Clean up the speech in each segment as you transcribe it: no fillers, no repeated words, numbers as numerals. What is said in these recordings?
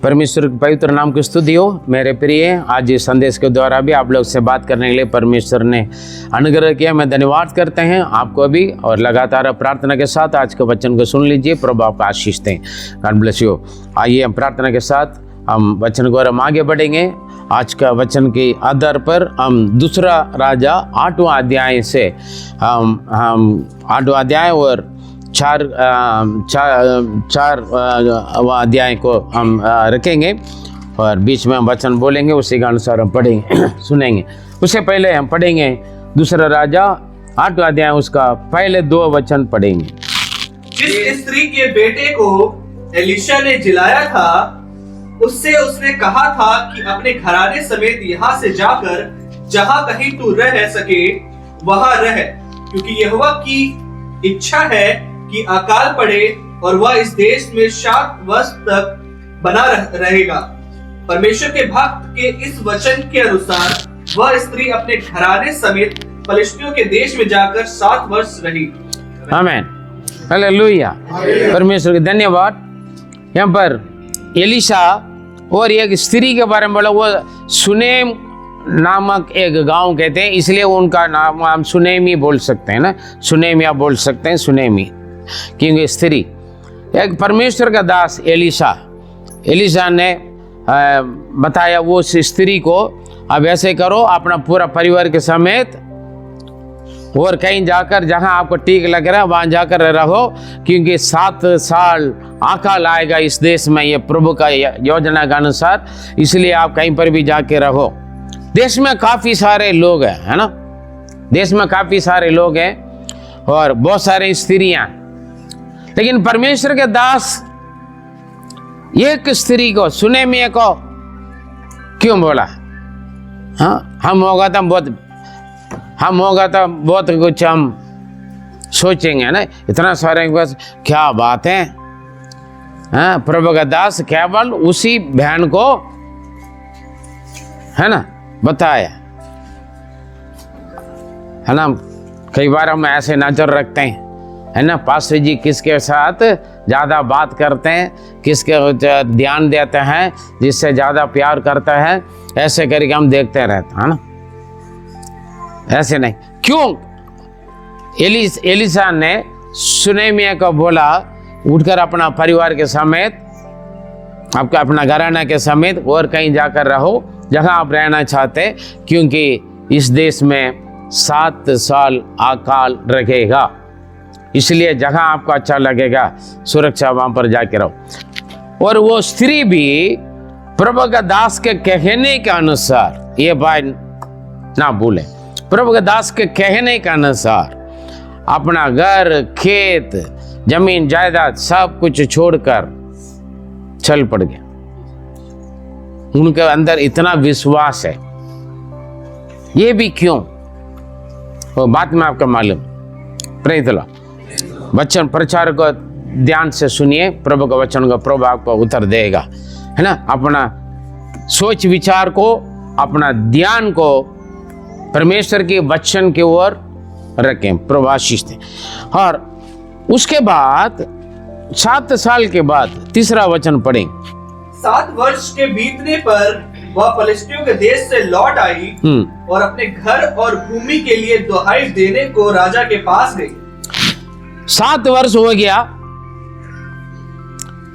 परमेश्वर के पवित्र नाम की स्तुति हो। मेरे प्रिय, आज इस संदेश के द्वारा भी आप लोग से बात करने के लिए परमेश्वर ने अनुग्रह किया। मैं धन्यवाद करते हैं आपको भी, और लगातार प्रार्थना के साथ आज के वचन को सुन लीजिए। प्रभु आपका आशीष दें। God bless you. आइए हम प्रार्थना के साथ हम वचन को हम आगे बढ़ेंगे। आज का वचन के आधार पर हम दूसरा राजा 8वां अध्याय से हम 8वां अध्याय और चार अध्याय को हम रखेंगे और बीच में हम वचन बोलेंगे, उसी के अनुसार हम पढ़ेंगे सुनेंगे। उससे पहले हम पढ़ेंगे दूसरा राजा 8वां अध्याय, उसका पहले 2 वचन पढ़ेंगे। जिस स्त्री के बेटे को एलीशा ने जिलाया था, उससे उसने कहा था कि अपने घराने समेत यहाँ से जाकर जहाँ कहीं तू रह सके वहां रह, क्योंकि यहोवा की इच्छा है कि अकाल पड़े और वह इस देश में 7 वर्ष तक बना रहेगा। परमेश्वर के भक्त के इस वचन के अनुसार वह स्त्री अपने घराने समेत फलिस्तियों के देश में जाकर 7 वर्ष रही। आमीन, हालेलुया। परमेश्वर के धन्यवाद। यहाँ पर एलीशा और एक स्त्री के बारे में बोला। वो सुनेम नामक एक गांव कहते हैं, इसलिए उनका नाम हम सुनेमी बोल सकते हैं ना, सुनेमिया बोल सकते हैं, सुनेमी, क्योंकि स्त्री एक परमेश्वर का दास एलीशा ने बताया वो उस स्त्री को, अब ऐसे करो, अपना पूरा परिवार के समेत और कहीं जाकर जहां आपको ठीक लग रहा है वहां जाकर रहो, क्योंकि 7 साल अकाल आएगा इस देश में, ये प्रभु का योजना के अनुसार, इसलिए आप कहीं पर भी जाके रहो। देश में काफी सारे लोग हैं, है ना, देश में काफी सारे लोग हैं और बहुत सारे स्त्रियां, लेकिन परमेश्वर के दास एक स्त्री को, सुनेमिया को क्यों बोला? हाँ, हम होगा तो बहुत कुछ हम सोचेंगे ना, इतना सारे बस क्या बात है। हाँ, प्रभु का दास केवल उसी बहन को, है ना, बताया, है ना। कई बार हम ऐसे नजर रखते हैं, है ना, पास्टर जी किसके साथ ज़्यादा बात करते हैं, किसके ध्यान देते हैं, जिससे ज़्यादा प्यार करता है, ऐसे करके हम देखते रहते हैं ना, ऐसे नहीं। क्यों एलीशा ने सुनेमिया को बोला उठकर अपना परिवार के समेत, आपका अपना घराना के समेत और कहीं जाकर रहो जहां आप रहना चाहते, क्योंकि इस देश में 7 साल अकाल रहेगा, इसलिए जहां आपको अच्छा लगेगा सुरक्षा वहां पर जाके रहो। और वो स्त्री भी प्रभु का दास के कहने के अनुसार, ये बात ना भूले, प्रभु के दास के कहने के अनुसार अपना घर, खेत, जमीन, जायदाद सब कुछ छोड़कर चल पड़ गया। उनके अंदर इतना विश्वास है। ये भी क्यों, वो बात में आपका मालूम। Praise the Lord. वचन प्रचार को ध्यान से सुनिए, प्रभु का वचन का प्रभु आपको उत्तर देगा, है ना। अपना सोच विचार को, अपना ध्यान को परमेश्वर के वचन की ओर रखें, प्रभु आशीष दें। और उसके बाद 7 साल के बाद तीसरा वचन पढ़ें। 7 वर्ष के बीतने पर वह फलिस्तियों के देश से लौट आई और अपने घर और भूमि के लिए दुहाई देने को राजा के पास गई। 7 वर्ष हो गया।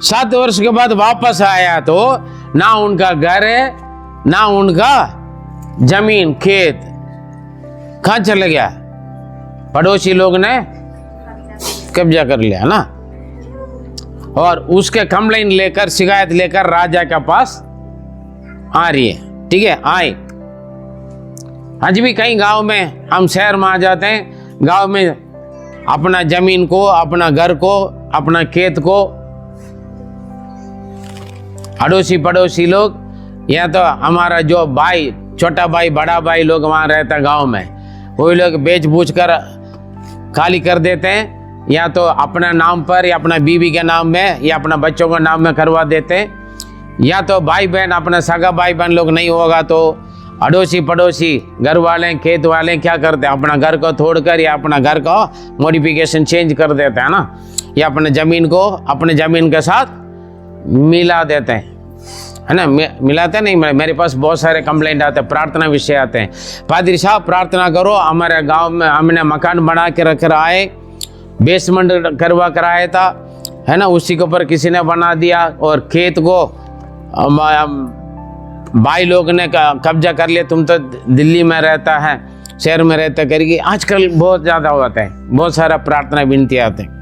7 वर्ष के बाद वापस आया तो ना उनका घर है, ना उनका जमीन, खेत, कहां चले गया? पड़ोसी लोग ने कब्जा कर लिया ना। और उसके कंप्लेन लेकर, शिकायत लेकर राजा के पास आ रही है, ठीक है, आए। आज भी कई गांव में, हम शहर में आ जाते हैं, गांव में अपना जमीन को, अपना घर को, अपना खेत को अड़ोसी पड़ोसी लोग, या तो हमारा जो भाई, छोटा भाई, बड़ा भाई लोग वहां रहता गांव में, वही लोग बेच बूझ कर खाली कर देते हैं, या तो अपना नाम पर या अपना बीवी के नाम में या अपना बच्चों के नाम में करवा देते हैं, या तो भाई बहन, अपना सगा भाई बहन लोग नहीं होगा तो अड़ोसी पड़ोसी, घर वाले, खेत वाले क्या करते हैं, अपना घर को तोड़कर या अपना घर को मॉडिफिकेशन चेंज कर देते हैं ना, या अपने ज़मीन को अपने ज़मीन के साथ मिला देते हैं, है ना, मिलाते नहीं। मेरे पास बहुत सारे कंप्लेंट आते हैं, प्रार्थना विषय आते हैं, पादरी साहब प्रार्थना करो, हमारे गांव में हमने मकान बना के रख रहा है, बेसमेंट करवा कराया था, है ना, उसी के ऊपर किसी ने बना दिया, और खेत को भाई लोग ने कब्जा कर लिया, तुम तो दिल्ली में रहता है, शहर में रहता करेगी। आजकल बहुत ज़्यादा होता है, बहुत सारा प्रार्थना विनती आते हैं,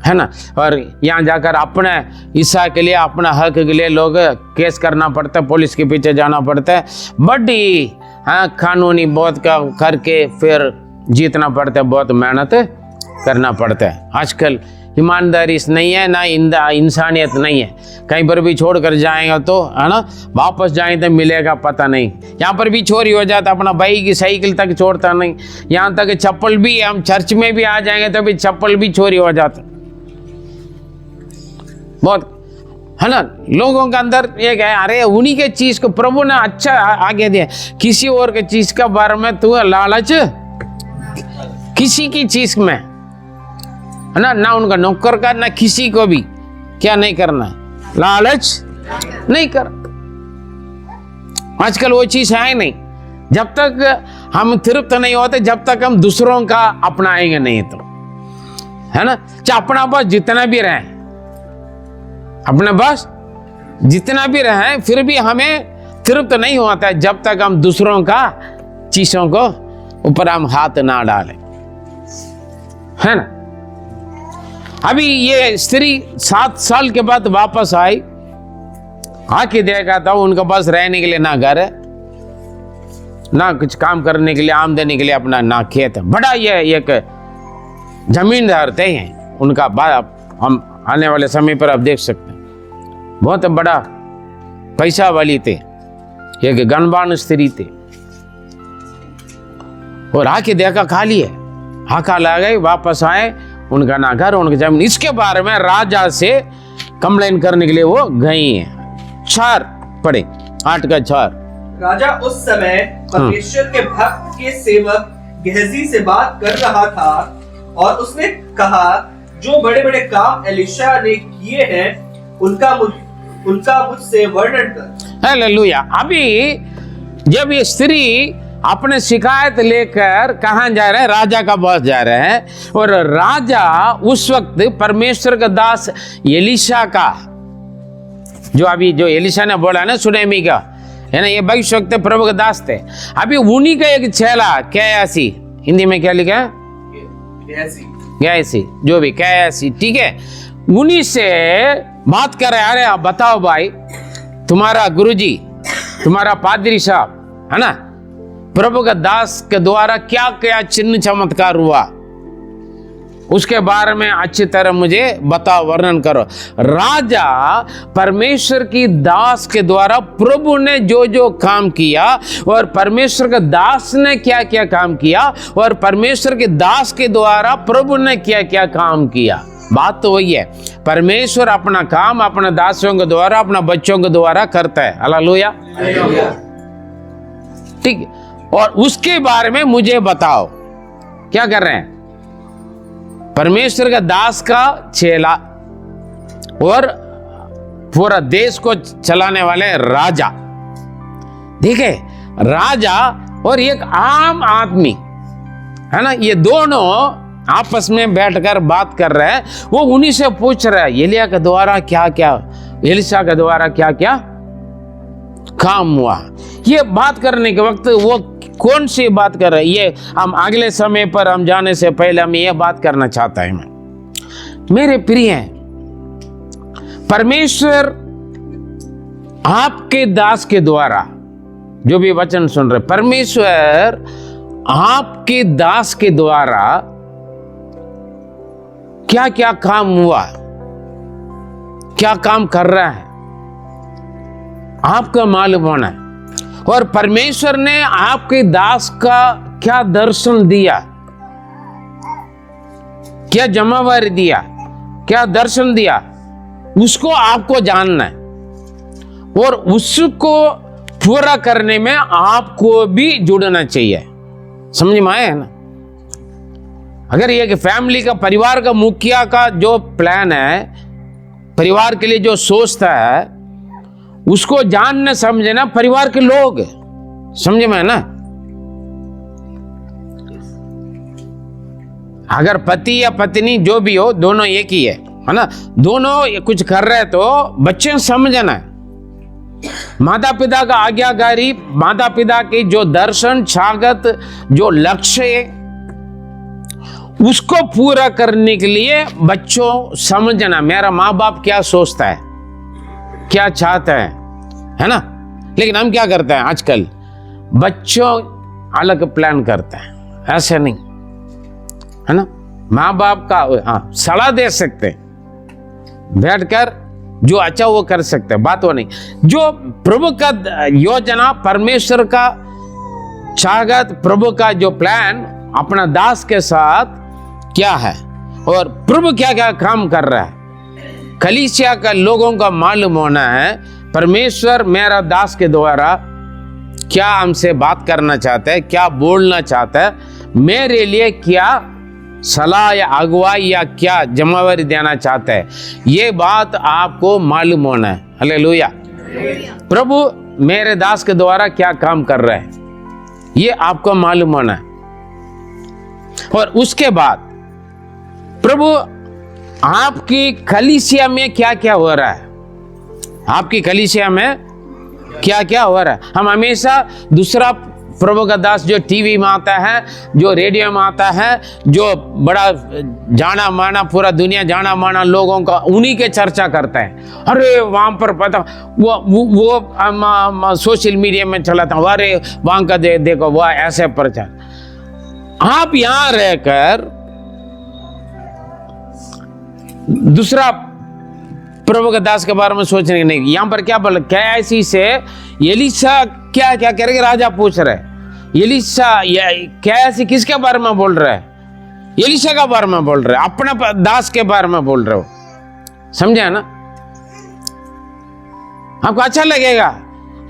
है ना। और यहाँ जाकर अपने हिस्सा के लिए, अपना हक के लिए लोग केस करना पड़ता है, पुलिस के पीछे जाना पड़ता है, बड़ी कानूनी बहुत का करके फिर जीतना पड़ता है, बहुत मेहनत करना पड़ता है। आजकल ईमानदारी नहीं है ना, इंसानियत नहीं है। कहीं पर भी छोड़ कर जाएंगे तो, है ना, वापस जाएं तो मिलेगा पता नहीं। यहाँ पर भी चोरी हो जाता, अपना भाई की साइकिल तक छोड़ता नहीं, यहाँ तक चप्पल भी, हम चर्च में भी आ जाएंगे तो भी चप्पल भी चोरी हो जाता, बहुत, है ना। लोगों के अंदर ये है, अरे उन्हीं के चीज को प्रभु ने अच्छा आगे दिया, किसी और के चीज के बारे में तू लालच किसी की चीज में, है ना उनका नौकर का, ना किसी को भी क्या नहीं करना है, लालच नहीं कर। आजकल वो चीज है नहीं। जब तक हम तृप्त नहीं होते, जब तक हम दूसरों का अपनाएंगे नहीं, तो, है ना, चाहे अपना बस जितना भी रहे, अपने बस जितना भी रहे, फिर भी हमें तृप्त नहीं होता है जब तक हम दूसरों का चीजों को ऊपर हम हाथ ना डालें, है ना। अभी ये स्त्री 7 साल के बाद वापस आई, आके देखा था उनके पास रहने के लिए ना घर है, ना कुछ काम करने के लिए, आमदनी के लिए अपना ना खेत है। बड़ा ये एक जमींदार थे हैं उनका, हम आने वाले समय पर आप देख सकते हैं, बहुत बड़ा पैसा वाली थे, एक गणवान स्त्री थे। और आके देखा खाली है, हाका ला गए, वापस आए, उनका ना घर, उनकी जमीन। इसके बारे में राजा से कंप्लेन करने के लिए वो गई हैं। 4 पढ़े, 8 का 4। राजा उस समय परमेश्वर के भक्त के सेवक गेहजी से बात कर रहा था, और उसने कहा, जो बड़े बड़े काम एलीशा ने किए हैं उनका मुझसे वर्णन कर। हालेलुया। अभी जब ये स्त्री अपने शिकायत लेकर कहाँ जा रहे हैं, राजा का पास जा रहे हैं, और राजा उस वक्त परमेश्वर का दास एलीशा का, जो एलीशा ने बोला ना सुनेमी का, है ना, ये भविष्य वक्त प्रभु के दास थे। अभी उन्हीं का एक चेला कैयासी, हिंदी में क्या लिखा है, गैसी, जो भी कैयासी, ठीक है, उन्हीं से बात कर रहे, अरे आप बताओ भाई, तुम्हारा गुरुजी, तुम्हारा पादरी साहब, है ना, प्रभु का दास के द्वारा क्या क्या चिन्ह चमत्कार हुआ, उसके बारे में अच्छी तरह मुझे बताओ, वर्णन करो। राजा परमेश्वर की दास के द्वारा प्रभु ने जो जो काम किया, और परमेश्वर के दास ने क्या क्या काम किया, और परमेश्वर के दास के द्वारा प्रभु ने क्या क्या काम किया। बात तो वही है, परमेश्वर अपना काम अपने दासों के द्वारा, अपना बच्चों के द्वारा करता है। हालेलुया, ठीक है। और उसके बारे में मुझे बताओ, क्या कर रहे हैं, परमेश्वर का दास का चेला और पूरा देश को चलाने वाले राजा, ठीक है, राजा और एक आम आदमी, है ना, ये दोनों आपस में बैठकर बात कर रहे हैं। वो उन्हीं से पूछ रहा है, एलिया के द्वारा क्या क्या, एलीशा के द्वारा क्या क्या काम हुआ। ये बात करने के वक्त वो कौन सी बात कर रहे हैं, ये हम अगले समय पर हम जाने से पहले हम ये बात करना चाहता है। मेरे प्रिय, परमेश्वर आपके दास के द्वारा जो भी वचन सुन रहे, परमेश्वर आपके दास के द्वारा क्या क्या काम हुआ, क्या काम कर रहा है, आपका मालूम होना है। और परमेश्वर ने आपके दास का क्या दर्शन दिया, क्या जमावारी दिया, क्या दर्शन दिया, उसको आपको जानना है, और उसको पूरा करने में आपको भी जुड़ना चाहिए। समझ में आया है ना। अगर ये फैमिली का, परिवार का मुखिया का जो प्लान है, परिवार के लिए जो सोचता है, उसको जानना समझना परिवार के लोग, समझे में ना। अगर पति या पत्नी जो भी हो, दोनों एक ही है ना, दोनों कुछ कर रहे तो बच्चे समझना है। माता पिता का आज्ञाकारी, माता पिता की जो दर्शन छागत जो लक्ष्य है उसको पूरा करने के लिए बच्चों समझना मेरा माँ बाप क्या सोचता है, क्या चाहता है ना। लेकिन हम क्या करते हैं आजकल, बच्चों अलग प्लान करते हैं, ऐसे नहीं है ना। माँ बाप का सलाह दे सकते हैं, बैठकर जो अच्छा वो कर सकते हैं, बात वो नहीं। जो प्रभु का योजना, परमेश्वर का चाहत, प्रभु का जो प्लान अपना दास के साथ क्या है और प्रभु क्या क्या काम कर रहा है, कलीसिया का लोगों का मालूम होना है। परमेश्वर मेरा दास के द्वारा क्या हमसे बात करना चाहता है, क्या बोलना चाहता है, मेरे लिए क्या सलाह या अगुवाई या क्या जिम्मेवारी देना चाहता है, ये बात आपको मालूम होना है। हालेलुया। प्रभु मेरे दास के द्वारा क्या काम कर रहा है, ये आपको मालूम होना है। और उसके बाद प्रभु आपकी कलीसिया में क्या क्या हो रहा है, आपकी कलीसिया में क्या क्या हो रहा है। हम हमेशा दूसरा प्रभु का दास जो टीवी में आता है, जो रेडियो में आता है, जो बड़ा जाना माना, पूरा दुनिया जाना माना लोगों का, उन्हीं के चर्चा करता है। अरे वहां पर पता वो सोशल मीडिया में चला था, अरे वहां का देखो वो ऐसे प्रचार। आप यहां रहकर दूसरा प्रभु के दास के बारे में सोचने की नहीं। यहां पर क्या बोल, कैसी से एलीशा क्या क्या करेगा, राजा पूछ रहे। एलीशा कैसी किसके बारे में बोल रहा है, एलीशा का बारे में बोल रहे, अपना दास के बारे में बोल रहे हो, समझे ना। आपको अच्छा लगेगा,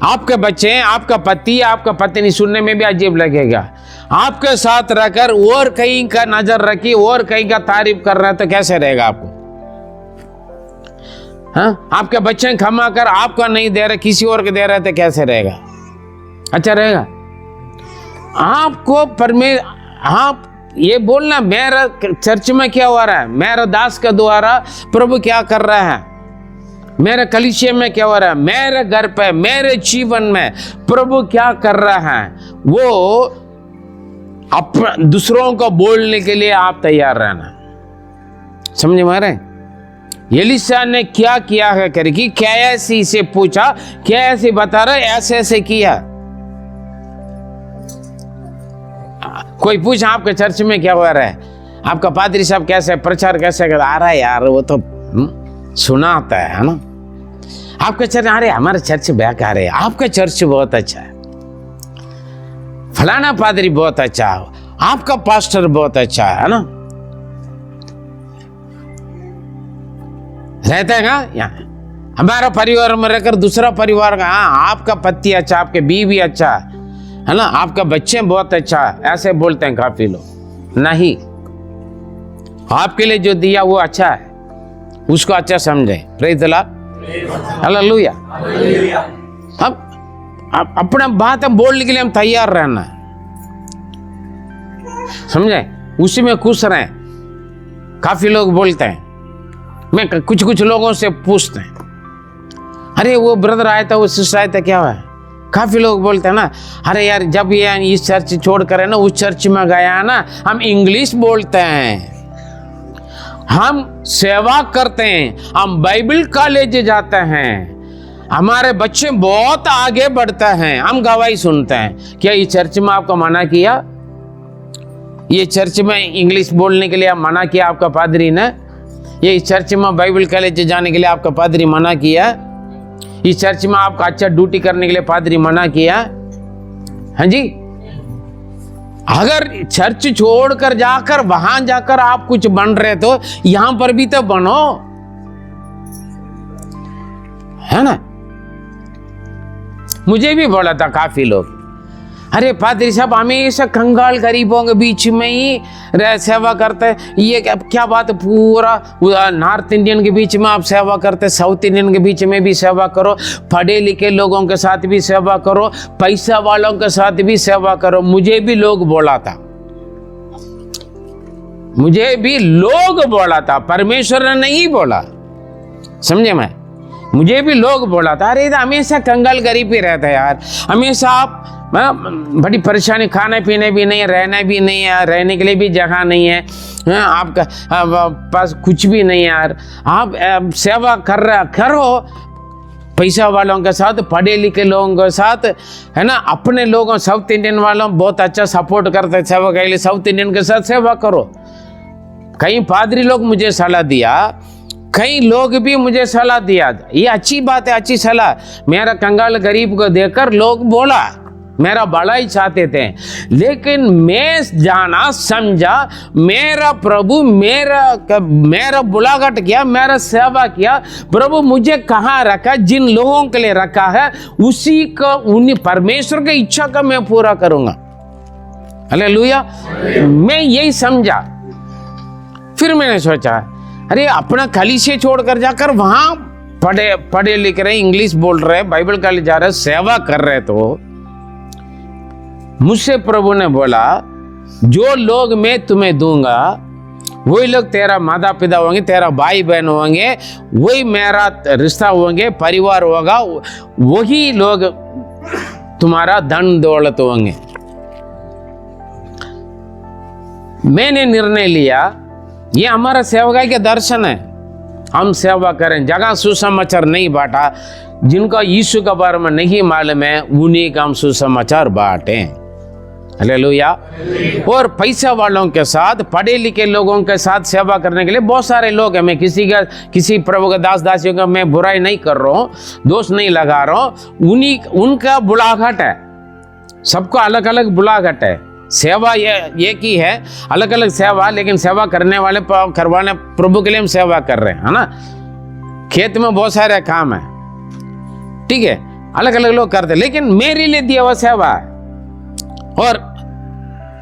आपके बच्चे, आपका पति, आपका पत्नी, सुनने में भी अजीब लगेगा। आपके साथ रहकर और कहीं का नजर रखी, और कहीं का तारीफ कर रहा है तो कैसे रहेगा आपको। हाँ, आपके बच्चे खमा कर आपका नहीं दे रहे, किसी और के दे रहे तो कैसे रहेगा, अच्छा रहेगा। आपको आप ये बोलना मेरा चर्च में क्या हो रहा है, मेरा दास के द्वारा प्रभु क्या कर रहा है, मेरे कलीसिया में क्या हो रहा है, मेरे घर पे, मेरे जीवन में प्रभु क्या कर रहा है, वो दूसरों को बोलने के लिए आप तैयार रहना, समझे मारे। एलीशा ने क्या किया है करके कैसी से पूछा, कैसे बता रहे, ऐसे ऐसे किया। कोई पूछा आपके चर्च में क्या हो रहा है, आपका पादरी साहब कैसे प्रचार कैसे कर आ रहा है, यार वो तो सुना आता है ना। आपका चर्च, अरे हमारा चर्च बेकार है, आपका चर्च बहुत अच्छा है, फलाना पादरी बहुत अच्छा है, आपका पास्टर बहुत अच्छा है ना, रहता है ना। यहाँ हमारा परिवार में रहकर दूसरा परिवार का, हाँ आपका पति अच्छा, आपके बीवी अच्छा है ना, आपका बच्चे बहुत अच्छा, ऐसे बोलते हैं काफी लोग। नहीं, आपके लिए जो दिया वो अच्छा है, उसको अच्छा समझे। Praise the Lord, hallelujah. अब अपना बात हम बोलने के लिए हम तैयार रहना, समझे, उसी में खुश रहें। काफी लोग बोलते हैं, मैं कुछ लोगों से पूछते हैं, अरे वो ब्रदर आया था, वो सिस्टर आया था, क्या हुआ है। काफी लोग बोलते हैं ना, अरे यार जब ये इस चर्च छोड़ कर है ना उस चर्च में गया ना, हम इंग्लिश बोलते हैं, हम सेवा करते हैं, हम बाइबल कॉलेज जाते हैं, हमारे बच्चे बहुत आगे बढ़ते हैं, हम गवाही सुनते हैं। क्या ये चर्च में आपको मना किया, ये चर्च में इंग्लिश बोलने के लिए मना किया आपका पादरी ने, ये चर्च में बाइबल कॉलेज जाने के लिए आपका पादरी मना किया, इस चर्च में आपका अच्छा ड्यूटी करने के लिए पादरी मना किया, हाँ जी। अगर चर्च छोड़कर जाकर वहां जाकर आप कुछ बन रहे तो यहां पर भी तो बनो, है ना। मुझे भी बोला था काफी लोग, अरे पादरी साहब हमेशा कंगाल गरीबों के बीच में ही सेवा करते हैं, ये क्या बात है? पूरा नॉर्थ इंडियन के बीच में आप सेवा करते, साउथ इंडियन के बीच में भी सेवा करो, पढ़े लिखे लोगों के साथ भी सेवा करो, पैसा वालों के साथ भी सेवा करो। मुझे भी लोग बोला था, मुझे भी लोग बोला था, परमेश्वर ने नहीं बोला, समझे? मुझे भी लोग बोला था, अरे हमेशा कंगाल गरीब ही रहता है यार, हमेशा आप बड़ी परेशानी, खाने पीने भी नहीं, रहना भी नहीं है, रहने के लिए भी जगह नहीं है, आपका पास कुछ भी नहीं है यार, आप सेवा करो पैसा वालों के साथ, पढ़े लिखे लोगों के साथ, है ना? अपने लोगों, साउथ इंडियन वालों बहुत अच्छा सपोर्ट करते हैं सेवा के लिए, साउथ इंडियन के साथ सेवा करो। कई पादरी लोग मुझे सलाह दिया, कई लोग भी मुझे सलाह दिया, ये अच्छी बात है, अच्छी सलाह। मेरा कंगाल गरीब को देखकर लोग बोला, मेरा भला ही चाहते थे, लेकिन मैं जाना समझा, मेरा प्रभु मेरा बुलाहट किया, मेरा सेवा किया, प्रभु मुझे कहाँ रखा, जिन लोगों के लिए रखा है उसी को, उन्हीं परमेश्वर की इच्छा का मैं पूरा करूंगा। हालेलुया। मैं यही समझा। फिर मैंने सोचा, अरे अपना कलीसिया छोड़कर जाकर वहां पढ़े लिख रहे, इंग्लिश बोल रहे, बाइबल कॉलेज जा रहे, सेवा कर रहे, तो मुझसे प्रभु ने बोला, जो लोग मैं तुम्हें दूंगा वही लोग तेरा माता पिता होंगे, तेरा भाई बहन होंगे, वही मेरा रिश्ता होंगे, परिवार होगा, वही लोग तुम्हारा धन दौलत होंगे। मैंने निर्णय लिया, ये हमारा सेवकाई के दर्शन है, हम सेवा करें, जगह सुसमाचार नहीं बांटा, जिनका यीशु के बारे में नहीं मालूम है उन्हीं का हम सुसमाचार बांटें। हालेलुया। और पैसा वालों के साथ, पढ़े लिखे लोगों के साथ सेवा करने के लिए बहुत सारे लोग हैं। मैं किसी प्रभु के दास दासियों का मैं बुराई नहीं कर रहा हूँ, दोष नहीं लगा रहा हूँ, उनका बुलाहट है, सबको अलग अलग बुलाहट है। सेवा ये की है, अलग अलग सेवा, लेकिन सेवा करने वाले करवाने प्रभु के लिए हम सेवा कर रहे हैं, है ना? खेत में बहुत सारे काम है, ठीक है, अलग अलग लोग करते, लेकिन मेरे लिए दिया हुआ सेवा है। और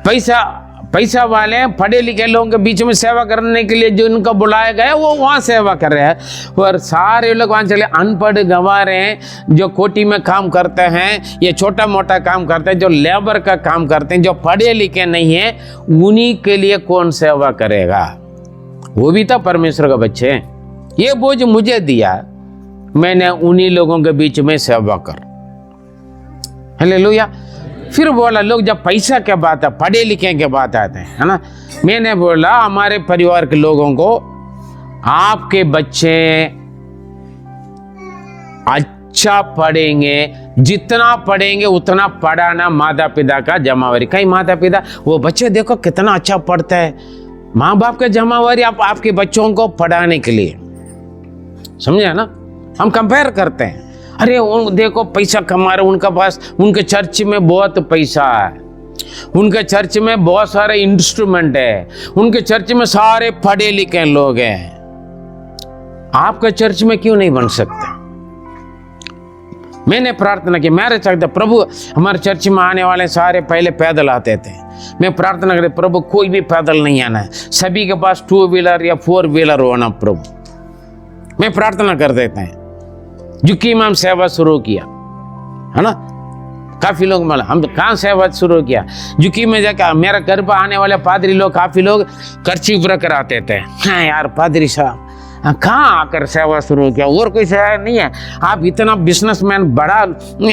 पैसा वाले पढ़े लिखे लोगों के बीच में सेवा करने के लिए जो उनको बुलाया गया वो वहाँ सेवा कर रहे हैं, और सारे लोग वहाँ चले अनपढ़ गंवार हैं, जो कोठी में काम करते हैं, ये छोटा मोटा काम करते हैं, जो लेबर का काम करते हैं, जो पढ़े लिखे नहीं हैं, उन्हीं के लिए कौन सेवा करेगा? वो भी तो परमेश्वर का बच्चे हैं। ये बोझ मुझे दिया, मैंने उन्हीं लोगों के बीच में सेवा कर। हालेलुया। फिर बोला, लोग जब पैसा के बात है, पढ़े लिखे के बात आते हैं, है ना? मैंने बोला, हमारे परिवार के लोगों को, आपके बच्चे अच्छा पढ़ेंगे, जितना पढ़ेंगे उतना पढ़ाना माता पिता का जमावारी। कई माता पिता, वो बच्चे देखो कितना अच्छा पढ़ता है, माँ बाप का जमावारी आपके बच्चों को पढ़ाने के लिए, समझे ना? हम कंपेयर करते हैं, अरे उन देखो पैसा कमा रहे, उनका पास, उनके चर्च में बहुत पैसा है, उनके चर्च में बहुत सारे इंस्ट्रूमेंट है, उनके चर्च में सारे पढ़े लिखे लोग हैं, आपका चर्च में क्यों नहीं बन सकते? मैंने प्रार्थना की, मेरे चाहते प्रभु हमारे चर्च में आने वाले सारे पहले पैदल आते थे, मैं प्रार्थना करी प्रभु कोई भी पैदल नहीं आना है, सभी के पास 2 व्हीलर या 4 व्हीलर होना प्रभु। मैं प्रार्थना कर देते हैं। झुक्की में हम सेवा शुरू किया, है ना? काफी लोग मतलब हम कहाँ सेवा शुरू किया, झुक्की में जाकर मेरा घर पर आने वाले पादरी लोग, काफी लोग कर्ची रखकर आते थे, हाँ यार पादरी साहब कहाँ आकर सेवा शुरू किया, और कोई सेवा नहीं है, आप इतना बिजनेसमैन बड़ा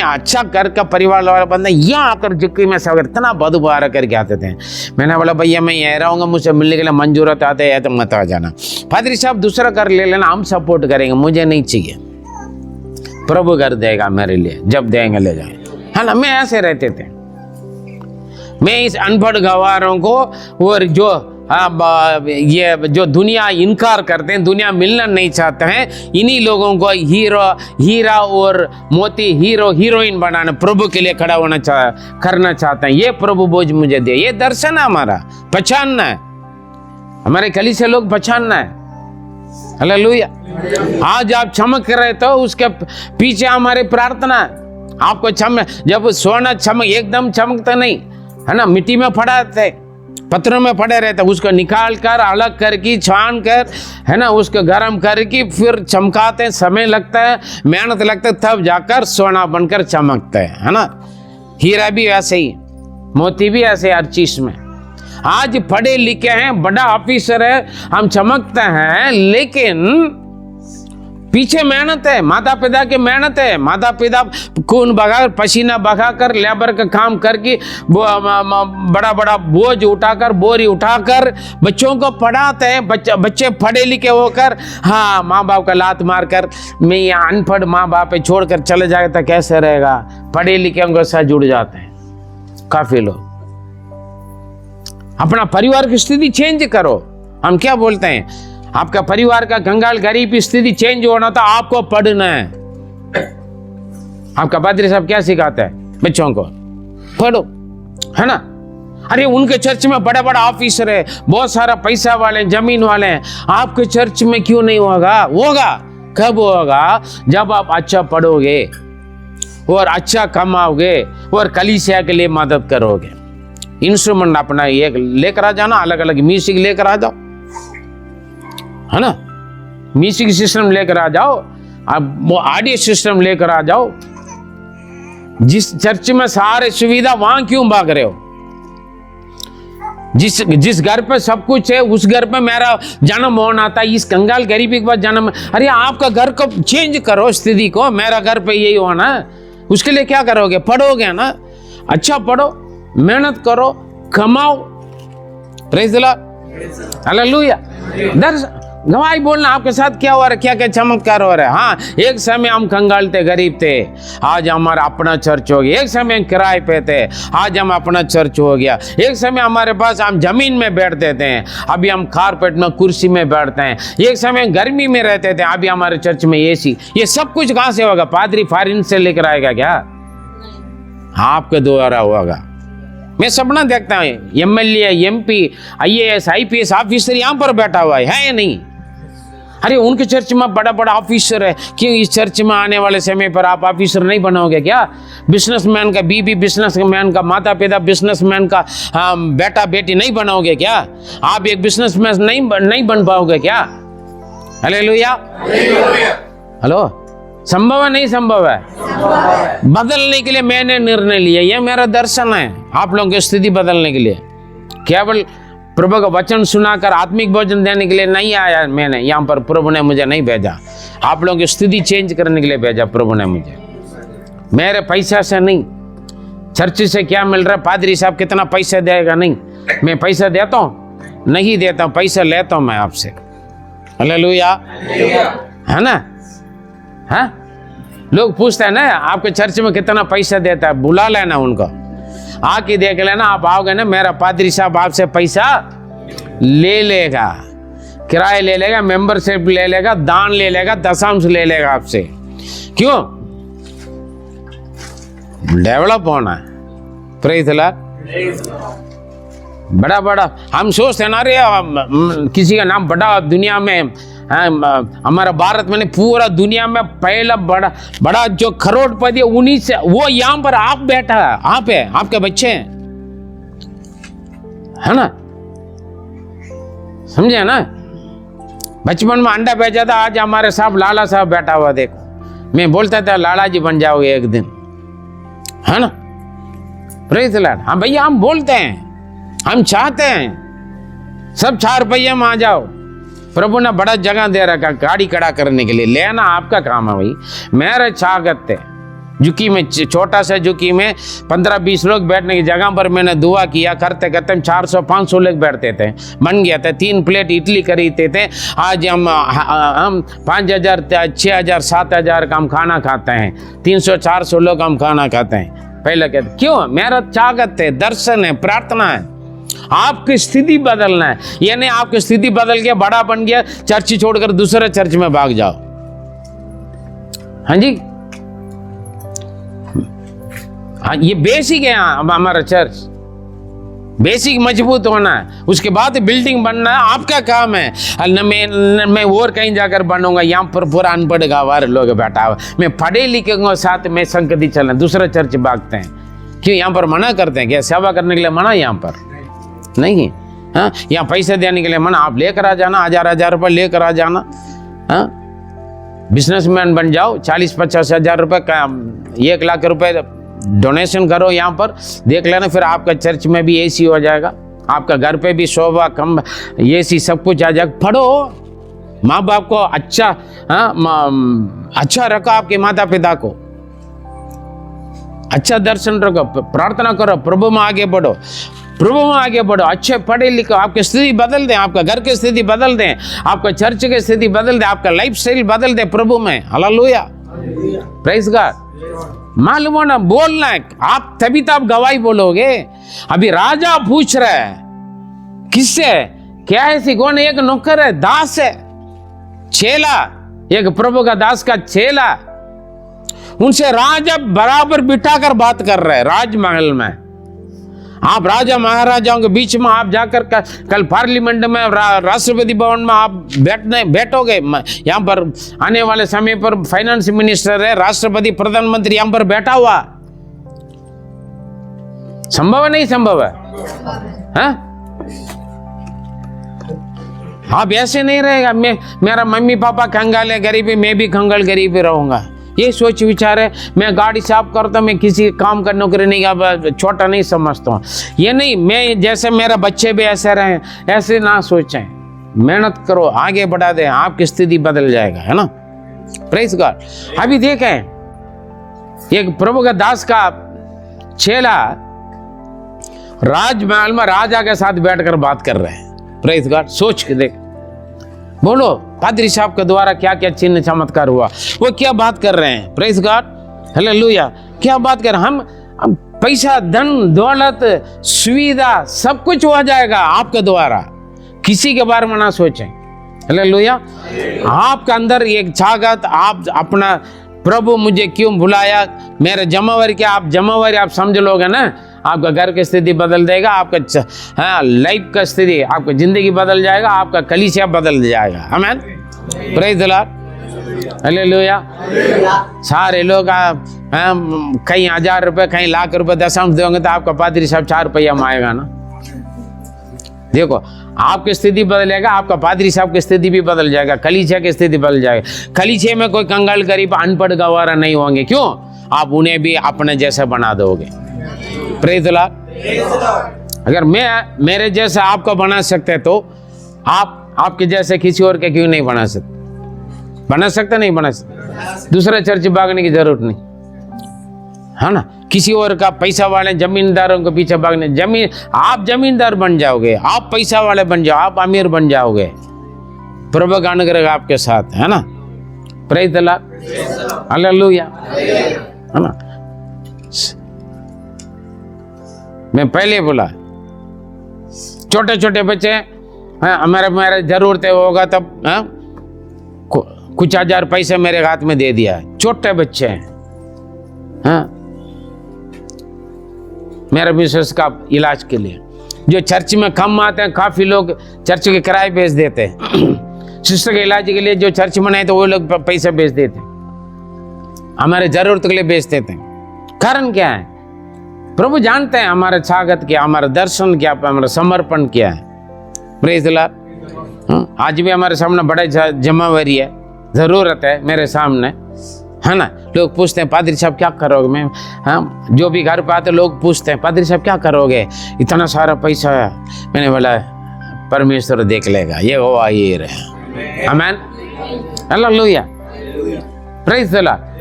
अच्छा घर का परिवार वाला बंदा, यहाँ आकर झुक्की में सेवा, इतना बदबुआरा करके आते थे। मैंने बोला भैया मैं यह रहूँगा, मुझे मिलने के लिए मंजूरत आते है तो मत आ जाना, पादरी साहब दूसरा घर ले लेना, हम सपोर्ट करेंगे, मुझे नहीं चाहिए, प्रभु कर देगा मेरे लिए, जब देंगे ले जाए, है ना? मैं ऐसे रहते थे। मैं इस अनपढ़ गवारों को, और जो ये जो दुनिया इनकार करते हैं, दुनिया मिलना नहीं चाहते हैं, इन्हीं लोगों को हीरा और मोती, हीरोइन बनाना, प्रभु के लिए खड़ा होना करना चाहते हैं। ये प्रभु बोझ मुझे दे, ये दर्शन है हमारा, पहचानना है, हमारे कलीसिया लोग पहचानना है। हालेलुया। आज आप चमक रहे तो उसके पीछे हमारी प्रार्थना, आपको जब सोना चमक एकदम चमकता नहीं है ना, मिट्टी में पड़ा रहते, पत्थरों में पड़े रहते, उसको निकाल कर अलग करके छान कर है ना, उसको गर्म करके फिर चमकाते हैं, समय लगता है, मेहनत लगता है, तब जाकर सोना बनकर चमकता है ना। हीरा भी ऐसे ही, मोती भी ऐसे, हर चीज में। आज पढ़े लिखे हैं, बड़ा ऑफिसर है, हम चमकते हैं, लेकिन पीछे मेहनत है, माता पिता की मेहनत है, माता पिता खून बहाकर, पसीना बहाकर, लेबर का काम करके, बड़ा बड़ा बोझ उठाकर, बोरी उठाकर बच्चों को पढ़ाते हैं। बच्चे पढ़े लिखे होकर हाँ माँ बाप का लात मारकर मैं यहाँ अनपढ़ माँ बाप पे छोड़कर चले जाए तो कैसे रहेगा। पढ़े लिखे के साथ जुड़ जाते हैं काफी लोग। अपना परिवार की स्थिति चेंज करो। हम क्या बोलते हैं, आपका परिवार का कंगाल गरीब की स्थिति चेंज होना तो आपको पढ़ना है। आपका पादरी साहब क्या सिखाते हैं बच्चों को, पढ़ो, है ना। अरे उनके चर्च में बड़ा बड़ा ऑफिसर है, बहुत सारा पैसा वाले, जमीन वाले हैं, आपके चर्च में क्यों नहीं होगा? होगा। कब होगा? जब आप अच्छा पढ़ोगे और अच्छा कमाओगे और कलीसिया के लिए मदद करोगे। इंस्ट्रूमेंट अपना एक लेकर आ जाना, अलग अलग म्यूजिक लेकर आ जाओ, है ना, म्यूजिक सिस्टम लेकर आ जाओ, अब ऑडियो सिस्टम लेकर आ जाओ। जिस चर्च में सारे सुविधा, वहां क्यों भाग रहे हो? जिस घर पे सब कुछ है उस घर पे मेरा जन्म होना था, इस कंगाल गरीबी के बाद जन्म। अरे आपका घर को चेंज करो, स्थिति को। मेरा घर पे यही होना है, उसके लिए क्या करोगे? पढ़ोगे ना, अच्छा पढ़ो, मेहनत करो, कमाओ। Praise the Lord, hallelujah. गवाही बोलना आपके साथ क्या हो रहा है, क्या क्या चमत्कार हो रहा है। हाँ, एक समय हम कंगाल थे, गरीब थे, आज हमारा अपना चर्च हो गया। एक समय हम किराए पे थे, आज हम अपना चर्च हो गया। एक समय हमारे पास हम जमीन में बैठते थे, अभी हम कारपेट में कुर्सी में बैठते हैं। एक समय गर्मी में रहते थे, अभी हमारे चर्च में एसी। ये सब कुछ कहाँ से होगा? पादरी फॉरेन से लेकर आएगा क्या? आपके द्वारा होगा। मैं सपना देखता हूँ, MLA, MP, IAS, IPS officer यहाँ पर बैठा हुआ है या नहीं? अरे उनके चर्च में बड़ा बड़ा ऑफिसर है, क्यों इस चर्च में आने वाले समय पर आप ऑफिसर नहीं बनोगे क्या? बिजनेसमैन का बीबी, बिजनेसमैन का माता पिता, बिजनेसमैन का बेटा बेटी नहीं बनोगे क्या? आप एक बिजनेसमैन नहीं बन पाओगे क्या? Hallelujah, hello. संभव है? नहीं संभव है? बदलने के लिए मैंने निर्णय लिया, यह मेरा दर्शन है आप लोगों की स्थिति बदलने के लिए। केवल प्रभु का वचन सुनाकर आत्मिक भोजन देने के लिए नहीं आया मैंने यहाँ पर। प्रभु ने मुझे नहीं भेजा, आप लोगों की स्थिति चेंज करने के लिए भेजा प्रभु ने मुझे। मेरे पैसा से नहीं, चर्च से क्या मिल रहा है, पादरी साहब कितना पैसा देगा, नहीं। मैं पैसा देता हूँ? नहीं देता हूँ, पैसा लेता हूँ मैं आपसे। हालेलुया, है ना। हाँ, लोग पूछते हैं ना आपके चर्च में कितना पैसा देता है, बुला लेना उनको, आके देख लेना। आप आओगे ना, मेरा पादरी साहब आपसे पैसा ले लेगा, किराया ले लेगा, मेंबरशिप ले लेगा, दान ले लेगा, दशांश ले लेगा आपसे। क्यों? डेवलप होना है। Praise the Lord. बड़ा बड़ा हम सोचते हैं ना, अरे किसी का नाम बड़ा दुनिया में, हमारा भारत में नहीं, पूरा दुनिया में पहला बड़ा बड़ा जो करोड़पति है, उन्हीं से वो यहाँ पर आप बैठा है, आप है, आपके बच्चे हैं, है ना। समझे ना? बचपन में अंडा बेचा था, आज हमारे साहब लाला साहब बैठा हुआ देखो। मैं बोलता था लाला जी बन जाओगे एक दिन, है ना। Praise the Lord. हाँ भैया, हम बोलते हैं, हम चाहते हैं सब 4 रुपये में आ जाओ। प्रभु ने बड़ा जगह दे रखा गाड़ी खड़ा करने के लिए, लेना आपका काम है भाई। मेरे चागत थे झुकी में, छोटा सा झुकी में 15-20 लोग बैठने की जगह पर मैंने दुआ किया, करते करते हम 400-500 लोग बैठते थे, बन गया था। 3 प्लेट इडली खरीदते थे, आज हम 5,000, 6,000, 7,000 का हम खाना खाते हैं। 300-400 लोग हम खाना खाते हैं। पहले कहते क्यों? मेरा चागत है, दर्शन है, प्रार्थना है। आपकी स्थिति बदलना है, यानी आपकी स्थिति बदल गया, बड़ा बन गया, चर्च छोड़कर दूसरे चर्च में भाग जाओ। हाँ जी, हाँ, ये बेसिक है हमारा चर्च। बेसिक मजबूत होना है, उसके बाद बिल्डिंग बनना है, आपका काम है। मैं और कहीं जाकर बनूंगा, यहाँ पर पूरा अनपढ़ गवार लोग बैठा हुआ, मैं पढ़े लिखे साथ में संगति चलना, दूसरा चर्च भागते हैं। क्यों? यहाँ पर मना करते हैं क्या? सेवा करने के लिए मना यहाँ पर नहीं। हाँ, यहाँ पैसे देने के लिए मना, आप लेकर आ जाना, 1000 रुपये लेकर आ जाना। हाँ, बिजनेसमैन बन जाओ, 40-50 हज़ार रुपये का 1 लाख रुपए डोनेशन करो, यहाँ पर देख लेना, फिर आपका चर्च में भी एसी हो जाएगा, आपका घर पे भी शोभा कम एसी सब कुछ आ जाएगा। पढ़ो, माँ बाप को अच्छा, अच्छा रखो, आपके माता पिता को अच्छा दर्शन रखो, प्रार्थना करो, प्रभु में आगे बढ़ो, प्रभु में आगे बढ़ो, अच्छे पढ़े लिखो, आपकी स्थिति बदल दें, आपका घर की स्थिति बदल दें, आपका चर्च की स्थिति बदल दें, आपका लाइफ स्टाइल बदल दे प्रभु में। Hallelujah, praise God. मालूम होना, बोलना है, आप तभी तो आप गवाही बोलोगे। अभी राजा पूछ रहा है किससे, क्या है? ऐसी कौन? एक नौकर है, दास है, चेला, एक प्रभु का दास का चेला, उनसे राजा बराबर बिठाकर बात कर रहे हैं राजमहल में। आप राजा महाराजाओं के बीच में आप जाकर कल पार्लियामेंट में, राष्ट्रपति भवन में आप बैठोगे। यहाँ पर आने वाले समय पर फाइनेंस मिनिस्टर है, राष्ट्रपति, प्रधानमंत्री यहाँ पर बैठा हुआ, संभव है? नहीं संभव है? हाँ? आप ऐसे नहीं रहेगा, मेरा मम्मी पापा कंगाल है, गरीबी, मैं भी कंगाल गरीबी रहूंगा, ये सोच विचार है। मैं गाड़ी साफ करता हूँ, मैं किसी काम का नौकरी नहीं का छोटा नहीं समझता हूँ, ये नहीं। मैं जैसे मेरा बच्चे भी ऐसे रहे, ऐसे ना सोचें, मेहनत करो, आगे बढ़ा दें, आपकी स्थिति बदल जाएगा, है ना? Praise God. अभी देखें, एक प्रभु का दास का चेला राजमहल में राजा के साथ बैठकर बात कर रहे हैं। Praise God. सोच के देख, बोलो पादरी साहब के द्वारा क्या क्या चिन्ह चमत्कार हुआ, वो क्या बात कर रहे हैं। Praise God, hallelujah. क्या बात कर, हम पैसा, धन दौलत, सुविधा सब कुछ हो जाएगा आपके द्वारा, किसी के बारे में ना सोचें। हालेलुया। आपके अंदर एक चाहत, आप अपना प्रभु मुझे क्यों बुलाया, मेरे जमावर क्या, आप जमावर आप समझ लोगे ना, आपका घर की स्थिति बदल देगा, आपका लाइफ का स्थिति, आपका जिंदगी बदल जाएगा, आपका कलीसिया बदल जाएगा। आमीन, प्रेज द लॉर्ड, हालेलुया। सारे लोग कहीं 1000 रुपए, कहीं लाख रुपए दशम दोगे तो आपका पादरी साहब 4 रुपया में आएगा ना। देखो, आपकी स्थिति बदलेगा, आपका पादरी साहब की स्थिति भी बदल जाएगा, कलीसिया की स्थिति बदल जाएगा। कलीसिया में कोई कंगाल गरीब अनपढ़ गवारा नहीं होंगे। क्यों? आप उन्हें भी अपने जैसे बना दोगे। Praise the Lord. अगर मैं मेरे जैसा आपको बना सकते तो आप आपके जैसे किसी और के क्यों नहीं बना सकते? बना सकते, नहीं बना सकते? दूसरा चर्च भागने की जरूरत नहीं, है ना? किसी और का पैसा वाले जमींदारों के पीछे भागने, आप जमींदार बन जाओगे, आप पैसा वाले बन जाओ, आप अमीर बन जाओगे, प्रभु का अनुग्रह आपके साथ, है ना? प्रेज द लॉर्ड, हालेलुया, है ना? मैं पहले बोला, छोटे छोटे बच्चे, हमारे जरूरत होगा तब कुछ 1000 पैसे मेरे हाथ में दे दिया, छोटे बच्चे हैं। हाँ, मेरे बिजनेस का इलाज के लिए जो चर्च में कम आते हैं, काफी लोग चर्च के किराए भेज देते हैं। सिस्टर के इलाज के लिए जो चर्च बनाए तो वो लोग पैसे भेज देते हैं, हमारे जरूरत के लिए भेज देते हैं। कारण क्या है? प्रभु जानते हैं हमारा स्वागत क्या, हमारा दर्शन क्या, हमारा समर्पण क्या है। Praise the Lord. आज भी हमारे सामने बड़े जमावरी है, जरूरत है मेरे सामने, है ना? लोग पूछते हैं पादरी साहब क्या करोगे? मैं, हाँ, जो भी घर पे आते लोग पूछते हैं पादरी साहब क्या करोगे, इतना सारा पैसा है। मैंने बोला परमेश्वर देख लेगा, ये हुआ ये रहे। आमीन, हालेलुया, प्रेज द लॉर्ड।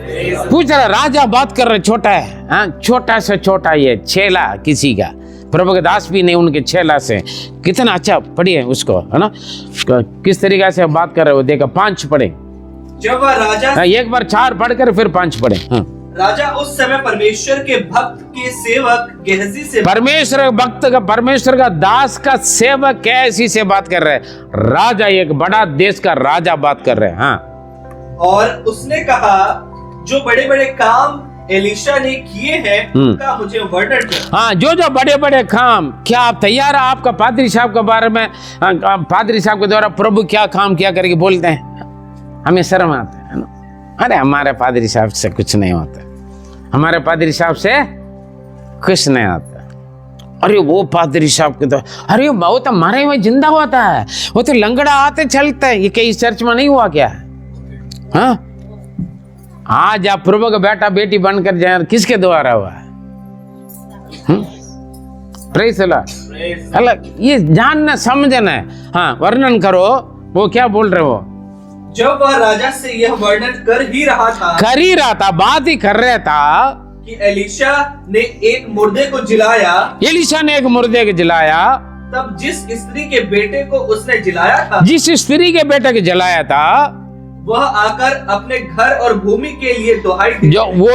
पूछ रहा राजा बात कर रहे, छोटा है, हाँ, छोटा से छोटा, ये चेला किसी का, प्रभु के दास भी नहीं, उनके चेला से। कितना अच्छा पढ़िए उसको, है ना? किस तरीके से बात कर रहे हो, देखा 5 पढ़े। जब वह राजा, एक बार 4 पढ़कर फिर 5 पढ़े। हाँ। राजा उस समय परमेश्वर के भक्त के सेवक गेहजी से, परमेश्वर भक्त का, परमेश्वर का दास का सेवक कैसी से बात कर रहे हैं। राजा, एक बड़ा देश का राजा बात कर रहे हैं। हाँ, और उसने कहा, जो बड़े बड़े काम एलिशा ने किए हैं उनका मुझे वर्णन कर। हाँ, जो जो बड़े बड़े काम, क्या आप तैयार है? आपका पादरी साहब के बारे में, पादरी साहब के द्वारा प्रभु क्या काम किया करके बोलते हैं, हमें शर्म आता है ना। अरे हमारे पादरी साहब से कुछ नहीं होता, हमारे पादरी साहब से कुछ नहीं आता। अरे वो पादरी साहब के तो, अरे वो तो मरे हुए जिंदा होता है, वो तो लंगड़ा आते चलते हैं। ये कई चर्च में नहीं हुआ क्या? हाँ, आज आप प्रभु का बेटा बेटी बनकर जाए, किसके द्वारा हुआ है? Praise the Lord. अलग ये जानना समझना है। हाँ, वर्णन करो, वो क्या बोल रहे हो? जब वह राजा से यह वर्णन कर ही रहा था, बात ही कर रहा था कि एलिशा ने एक मुर्दे को जिलाया। एलिशा ने एक मुर्दे को जलाया। तब जिस स्त्री के बेटे को उसने जिलाया था, जिस स्त्री के बेटे को जलाया था, वह आकर अपने घर और भूमि के लिए दुहाई दी।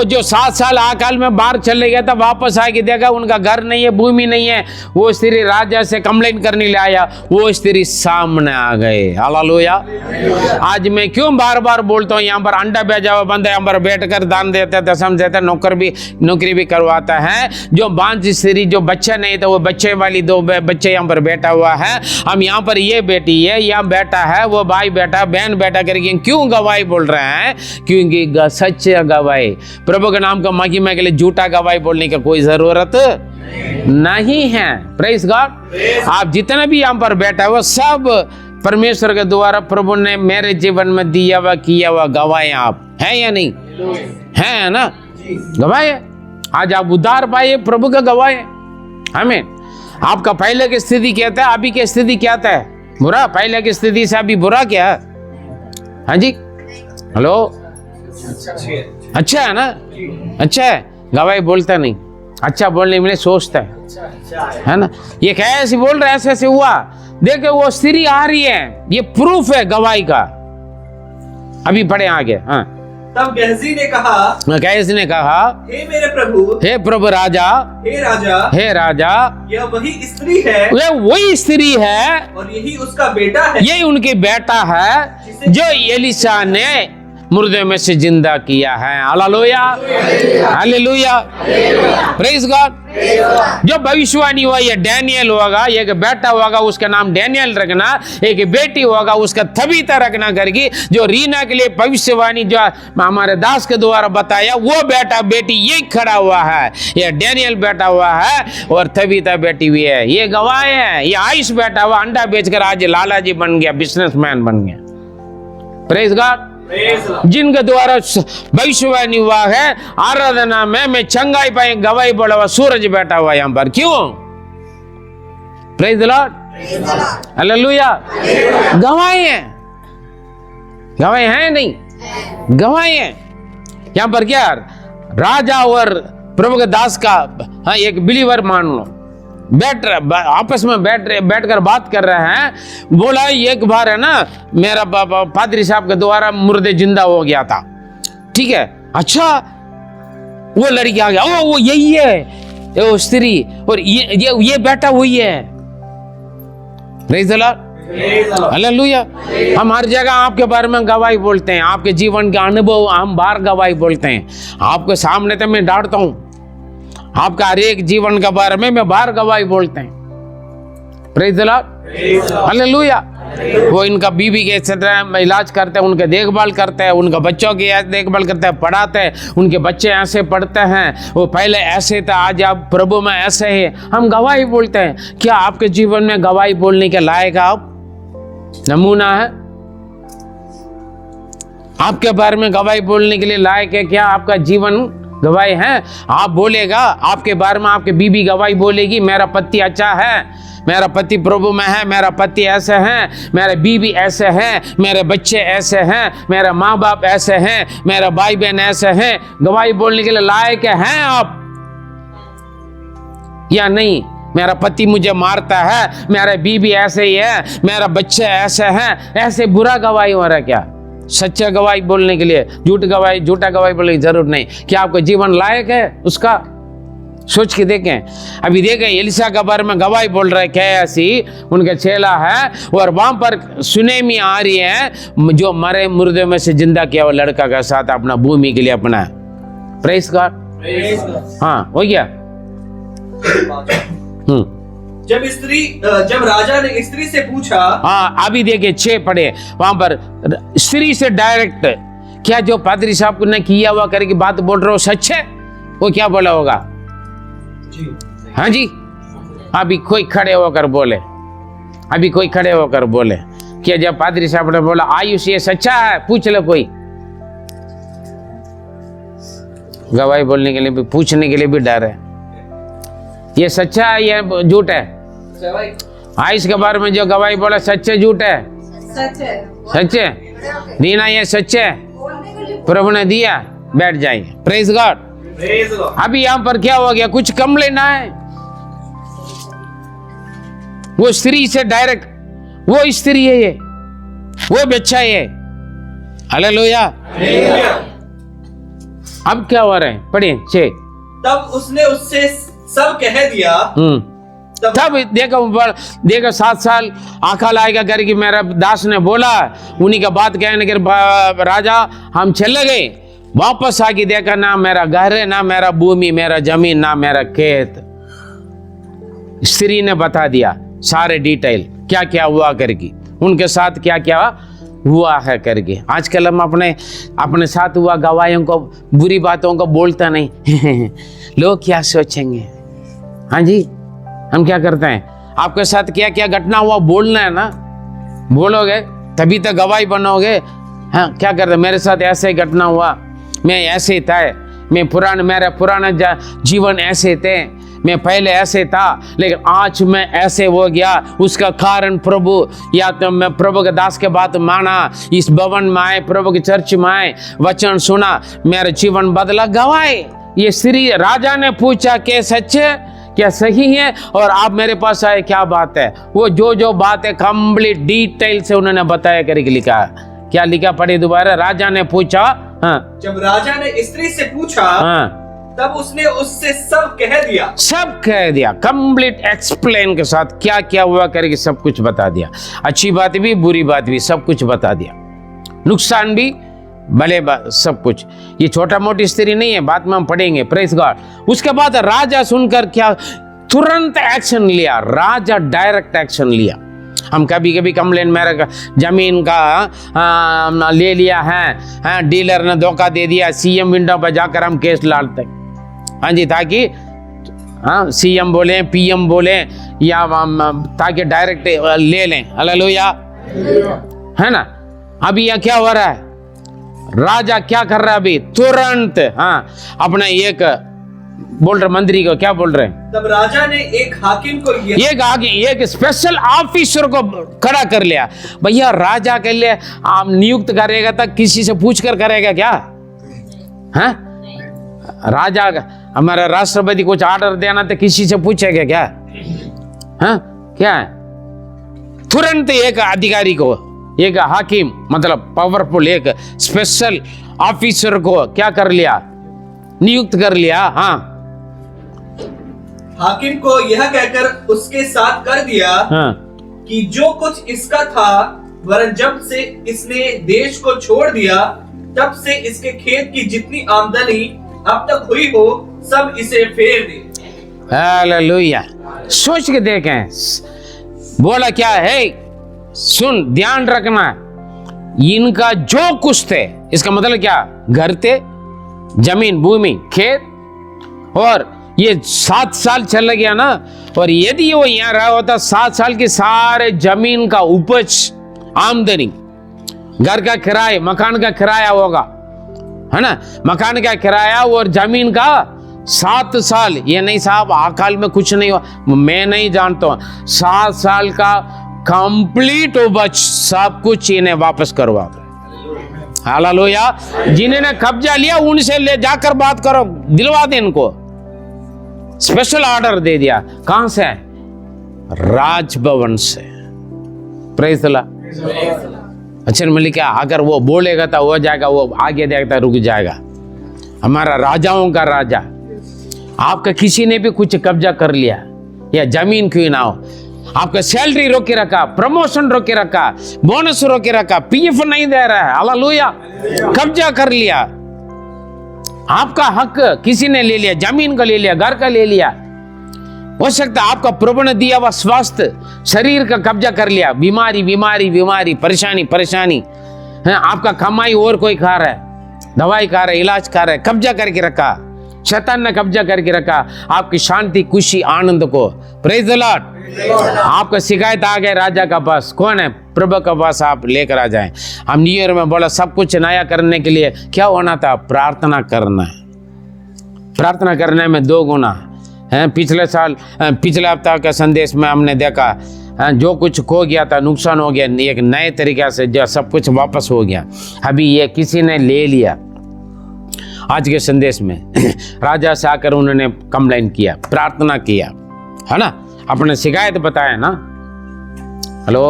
जो 7 साल अकाल में बाहर चले गया था, वापस आके देखा उनका घर नहीं है, भूमि नहीं है, वो स्त्री राजा से कंप्लेंट करने ले आया, वो स्त्री सामने आ गए। हालेलुया। आज मैं क्यों बार बार बोलता हूँ, यहाँ पर अंडा भेजा हुआ बंदा यहाँ पर बैठ कर दान देता, दशम देता, नौकरी भी करवाता है। जो बांझ स्त्री, जो बच्चा नहीं था, वो बच्चे वाली 2 बच्चे यहाँ पर बैठा हुआ है। हम यहाँ पर ये बेटी है, यहाँ बेटा है, वो भाई बेटा, बहन बेटा करके क्यों गवाही बोल रहे हैं? क्योंकि सच्चे गवाही, प्रभु के नाम का महिमा के लिए झूठा गवाही बोलने की कोई जरूरत नहीं है। Praise God. आप जितने भी यहाँ पर बैठा हुआ, सब परमेश्वर के द्वारा प्रभु ने मेरे जीवन में दिया हुआ, किया हुआ गवाही आप हैं या नहीं? है ना? गवाही। आज आप उद्धार पाए, प्रभु का गवाही। हमें आपका पहले की स्थिति क्या था, अभी की स्थिति क्या था? बुरा। पहले की स्थिति से अभी बुरा क्या? हाँ जी, हेलो, अच्छा है ना? अच्छा है, गवाही बोलता नहीं, अच्छा बोलने में सोचता है ना? ये कैसे बोल रहा है, ऐसे ऐसे हुआ, देखो वो स्त्री आ रही है, ये प्रूफ है गवाही का। अभी पढ़े आगे। हाँ, तब गेहजी ने कहा, गेहजी ने कहा, हे मेरे प्रभु, हे प्रभु राजा, हे राजा, हे राजा, यह वही स्त्री है, यह वही स्त्री है, और यही उसका बेटा है, यही उनकी बेटा है, जो एलिशा ने मुर्दे में से जिंदा किया है। Hallelujah, hallelujah, praise God. जो भविष्यवाणी हुआ, ये डैनियल होगा, एक बेटा होगा उसका नाम डैनियल रखना, एक बेटी होगा उसका तबीता रखना करके, जो रीना के लिए भविष्यवाणी जो हमारे दास के द्वारा बताया, वो बेटा बेटी ये खड़ा हुआ है, ये डैनियल बेटा हुआ है और तबीता बेटी हुई है। ये गवाह है। ये आयुष बेटा हुआ, अंडा बेचकर आज लाला जी बन गया, बिजनेसमैन बन गया। Praise God. जिनके द्वारा भविष्यवाणी हुआ है, आराधना में मैं चंगाई पाए गवाही बोला हुआ सूरज बैठा हुआ यहाँ पर। क्यों? Praise the Lord, hallelujah. गवाही है, गवाही है नहीं, गवाही है। यहाँ पर क्या, राजा और प्रभु के दास का, हाँ, एक बिलीवर मान लो, आपस में बैठकर बात कर रहे हैं। बोला एक बार है ना, मेरा पादरी साहब के द्वारा मुर्दे जिंदा हो गया था, ठीक है, अच्छा, वो लड़की आ गया, ओ वो यही है, वो स्त्री, और ये बेटा हुई है। Praise the Lord, hallelujah. हम हर जगह आपके बारे में गवाही बोलते हैं, आपके जीवन का अनुभव हम बाहर गवाही बोलते हैं। आपके सामने तो मैं डांटता हूं, आपका हर एक जीवन के बारे में मैं बाहर गवाही बोलते हैं। Praise the Lord, hallelujah. वो इनका बीवी के क्षेत्र में इलाज करते हैं, उनके देखभाल करते हैं, उनका बच्चों की देखभाल करते हैं, पढ़ाते हैं, उनके बच्चे ऐसे पढ़ते हैं, वो पहले ऐसे था, आज आप प्रभु में ऐसे हैं। हम गवाही बोलते हैं। क्या आपके जीवन में गवाही बोलने के लायक आप नमूना है? आपके बारे में गवाही बोलने के लिए लायक है क्या? आपका जीवन गवाही है? आप बोलेगा, आपके बारे में आपके बीबी गवाही बोलेगी, मेरा पति अच्छा है, मेरा पति प्रभु में है, मेरा पति ऐसे हैं, मेरे बीबी ऐसे हैं, मेरे बच्चे ऐसे हैं, मेरे माँ बाप ऐसे हैं, मेरा भाई बहन ऐसे हैं। गवाही बोलने के लिए लायक हैं आप या नहीं? मेरा पति मुझे मारता है, मेरा बीबी ऐसे ही है, मेरा बच्चे ऐसे हैं, ऐसे बुरा गवाही हो रहा है क्या? सच्चा गवाही बोलने के लिए झूठा गवाही बोलने की जरूरत नहीं। क्या आपका जीवन लायक है उसका? सोच के देखें। अभी देखें, एलिशा के बारे में गवाही बोल रहा है, क्या ऐसी उनका चेला है, और वहां पर सुनेमी आ रही है, जो मरे मुर्दे में से जिंदा किया हुआ लड़का के साथ अपना भूमि के लिए अपना प्रेस गॉड। हाँ हो गया। जब राजा ने स्त्री से पूछा, हाँ अभी देखिए 6 पढ़े वहां पर, स्त्री से डायरेक्ट, क्या जो पादरी साहब ने किया हुआ करके बात बोल रहे हो सच है? वो क्या बोला होगा? हाँ जी, अभी कोई खड़े होकर बोले, अभी कोई खड़े होकर बोले कि जब पादरी साहब ने बोला आयुष ये सच्चा है, पूछ ले कोई। गवाही बोलने के लिए भी, पूछने के लिए भी डर है, ये सच्चा है ये झूठ है? आयुष के बारे में जो गवाही बोला सच है झूठ है? सच है। दीना ये सच है, प्रभु ने दिया, बैठ जाइए। Praise God. अभी यहां पर क्या हो गया? कुछ कम लेना है। वो स्त्री से डायरेक्ट, वो स्त्री है ये, वो बच्चा है। हालेलुया। अब क्या हो रहा है? पढ़िए 6। तब उसने उससे सब कह दिया। तब देखो 7 साल आका लाएगा करके मेरा दास ने बोला, उन्हीं का बात कहने के राजा हम चले गए, वापस आके देखा ना मेरा घर है, ना मेरा भूमि, मेरा जमीन, ना मेरा खेत। स्त्री ने बता दिया सारे डिटेल, क्या क्या हुआ करके, उनके साथ क्या क्या हुआ है करके। आजकल हम अपने साथ हुआ गवाहियों को, बुरी बातों को बोलता नहीं लोग क्या सोचेंगे। हाँ जी, हम क्या करते हैं? आपके साथ क्या क्या घटना हुआ बोलना है ना, बोलोगे तभी तो गवाही बनोगे। हाँ क्या करते? मेरे साथ ऐसे घटना हुआ, मैं ऐसे था, मेरा पुराना जीवन ऐसे थे, मैं पहले ऐसे था लेकिन आज मैं ऐसे हो गया, उसका कारण प्रभु, या तो मैं प्रभु के दास के बात माना, इस भवन में आए, प्रभु की चर्च में आए, वचन सुना, मेरा जीवन बदला। गवाही ये श्री राजा ने पूछा कि सच है, क्या सही है, और आप मेरे पास आए, क्या बात है? वो जो बात है कंप्लीट डिटेल से उन्होंने बताया करके लिखा। क्या लिखा? पढ़े दोबारा। राजा ने पूछा। हाँ, जब राजा ने स्त्री से पूछा, हाँ, तब उसने उससे सब कह दिया। सब कह दिया, कंप्लीट एक्सप्लेन के साथ क्या क्या हुआ करके सब कुछ बता दिया। अच्छी बात भी, बुरी बात भी, सब कुछ बता दिया, नुकसान भी, भले सब कुछ। ये छोटा मोटी स्त्री नहीं है, बात में हम पढ़ेंगे। Praise God. उसके बाद राजा सुनकर क्या तुरंत एक्शन लिया, राजा डायरेक्ट एक्शन लिया। हम कभी कभी कंप्लेन, मेरा जमीन का ले लिया है, डीलर ने धोखा दे दिया, सीएम विंडो पर जाकर हम केस डालते। हाँ जी, ताकि सीएम बोले, पीएम बोले, या ताकि डायरेक्ट ले लें। हालेलुया, है ना? अभी यहाँ क्या हो रहा है? राजा क्या कर रहा है अभी? तुरंत अपना एक बोल रहे मंत्री को, क्या बोल रहे हैं? तब राजा ने एक हाकिम को, एक स्पेशल ऑफिसर को खड़ा कर लिया। भैया राजा के लिए आप नियुक्त करेगा तो किसी से पूछ कर करेगा क्या? हाँ, राजा हमारा राष्ट्रपति कुछ ऑर्डर देना तो किसी से पूछेगा क्या? हाँ, क्या है? तुरंत एक अधिकारी को, एक हाकिम मतलब पावरफुल, एक स्पेशल ऑफिसर को क्या कर लिया? नियुक्त कर लिया। हाँ, हाकिम को यह कहकर उसके साथ कर दिया कि जो कुछ इसका था, वरन जब से इसने देश को छोड़ दिया, तब से इसके खेत की जितनी आमदनी अब तक हुई हो, सब इसे फेर दे। हालेलुया। सोच के देखें, बोला क्या है? सुन, ध्यान रखना, इनका जो कुछ थे, इसका मतलब क्या? घर थे, जमीन, भूमि, खेत, और ये 7 साल चल गया ना, और यदि वो यहाँ रहा होता 7 साल की सारे जमीन का उपज, आमदनी, घर का किराया, मकान का किराया होगा, है ना? मकान का किराया और जमीन का 7 साल। ये नहीं साहब अकाल में कुछ नहीं हुआ, मैं नहीं जानता हूं। 7 साल का कंप्लीट उपज सब कुछ इन्हें वापस करवा दो। हालेलुया। जिन्होंने कब्जा लिया उनसे ले जाकर बात करो, दिलवा दे इनको। स्पेशल ऑर्डर दे दिया। कहां से? राजभवन से। Praise the Lord. अच्छा मिली क्या? अगर वो बोलेगा तो हो जाएगा, वो आगे देखता रुक जाएगा। हमारा राजाओं का राजा। आपका किसी ने भी कुछ कब्जा कर लिया, या जमीन क्यों ना हो, आपका सैलरी रोक के रखा, प्रमोशन रोक के रखा, बोनस रोक के रखा, पीएफ नहीं दे रहा है, हालेलुया, कब्जा कर लिया, आपका हक किसी ने ले लिया, जमीन का ले लिया, घर का ले लिया, हो सकता है आपका प्रभु ने दिया हुआ स्वास्थ्य शरीर का कब्जा कर लिया, बीमारी बीमारी बीमारी, परेशानी परेशानी है, आपका कमाई और कोई खा रहा है, दवाई खा रहा है, इलाज खा रहा है, कब्जा करके रखा, शैतान ने कब्जा करके रखा आपकी शांति खुशी आनंद को। Praise the Lord. आपका शिकायत आ गए राजा का पास, कौन है? प्रभु के पास आप लेकर आ जाएं। हम न्यू ईयर में बोला सब कुछ नया करने के लिए क्या होना था? प्रार्थना करना है। प्रार्थना करने में 2 गुना है। पिछले हफ्ता के संदेश में हमने देखा जो कुछ खो गया था, नुकसान हो गया, एक नए तरीके से जो सब कुछ वापस हो गया। अभी ये किसी ने ले लिया। आज के संदेश में राजा से आकर उन्होंने कंप्लेंट किया, प्रार्थना किया, है ना, अपने शिकायत बताया ना। हेलो,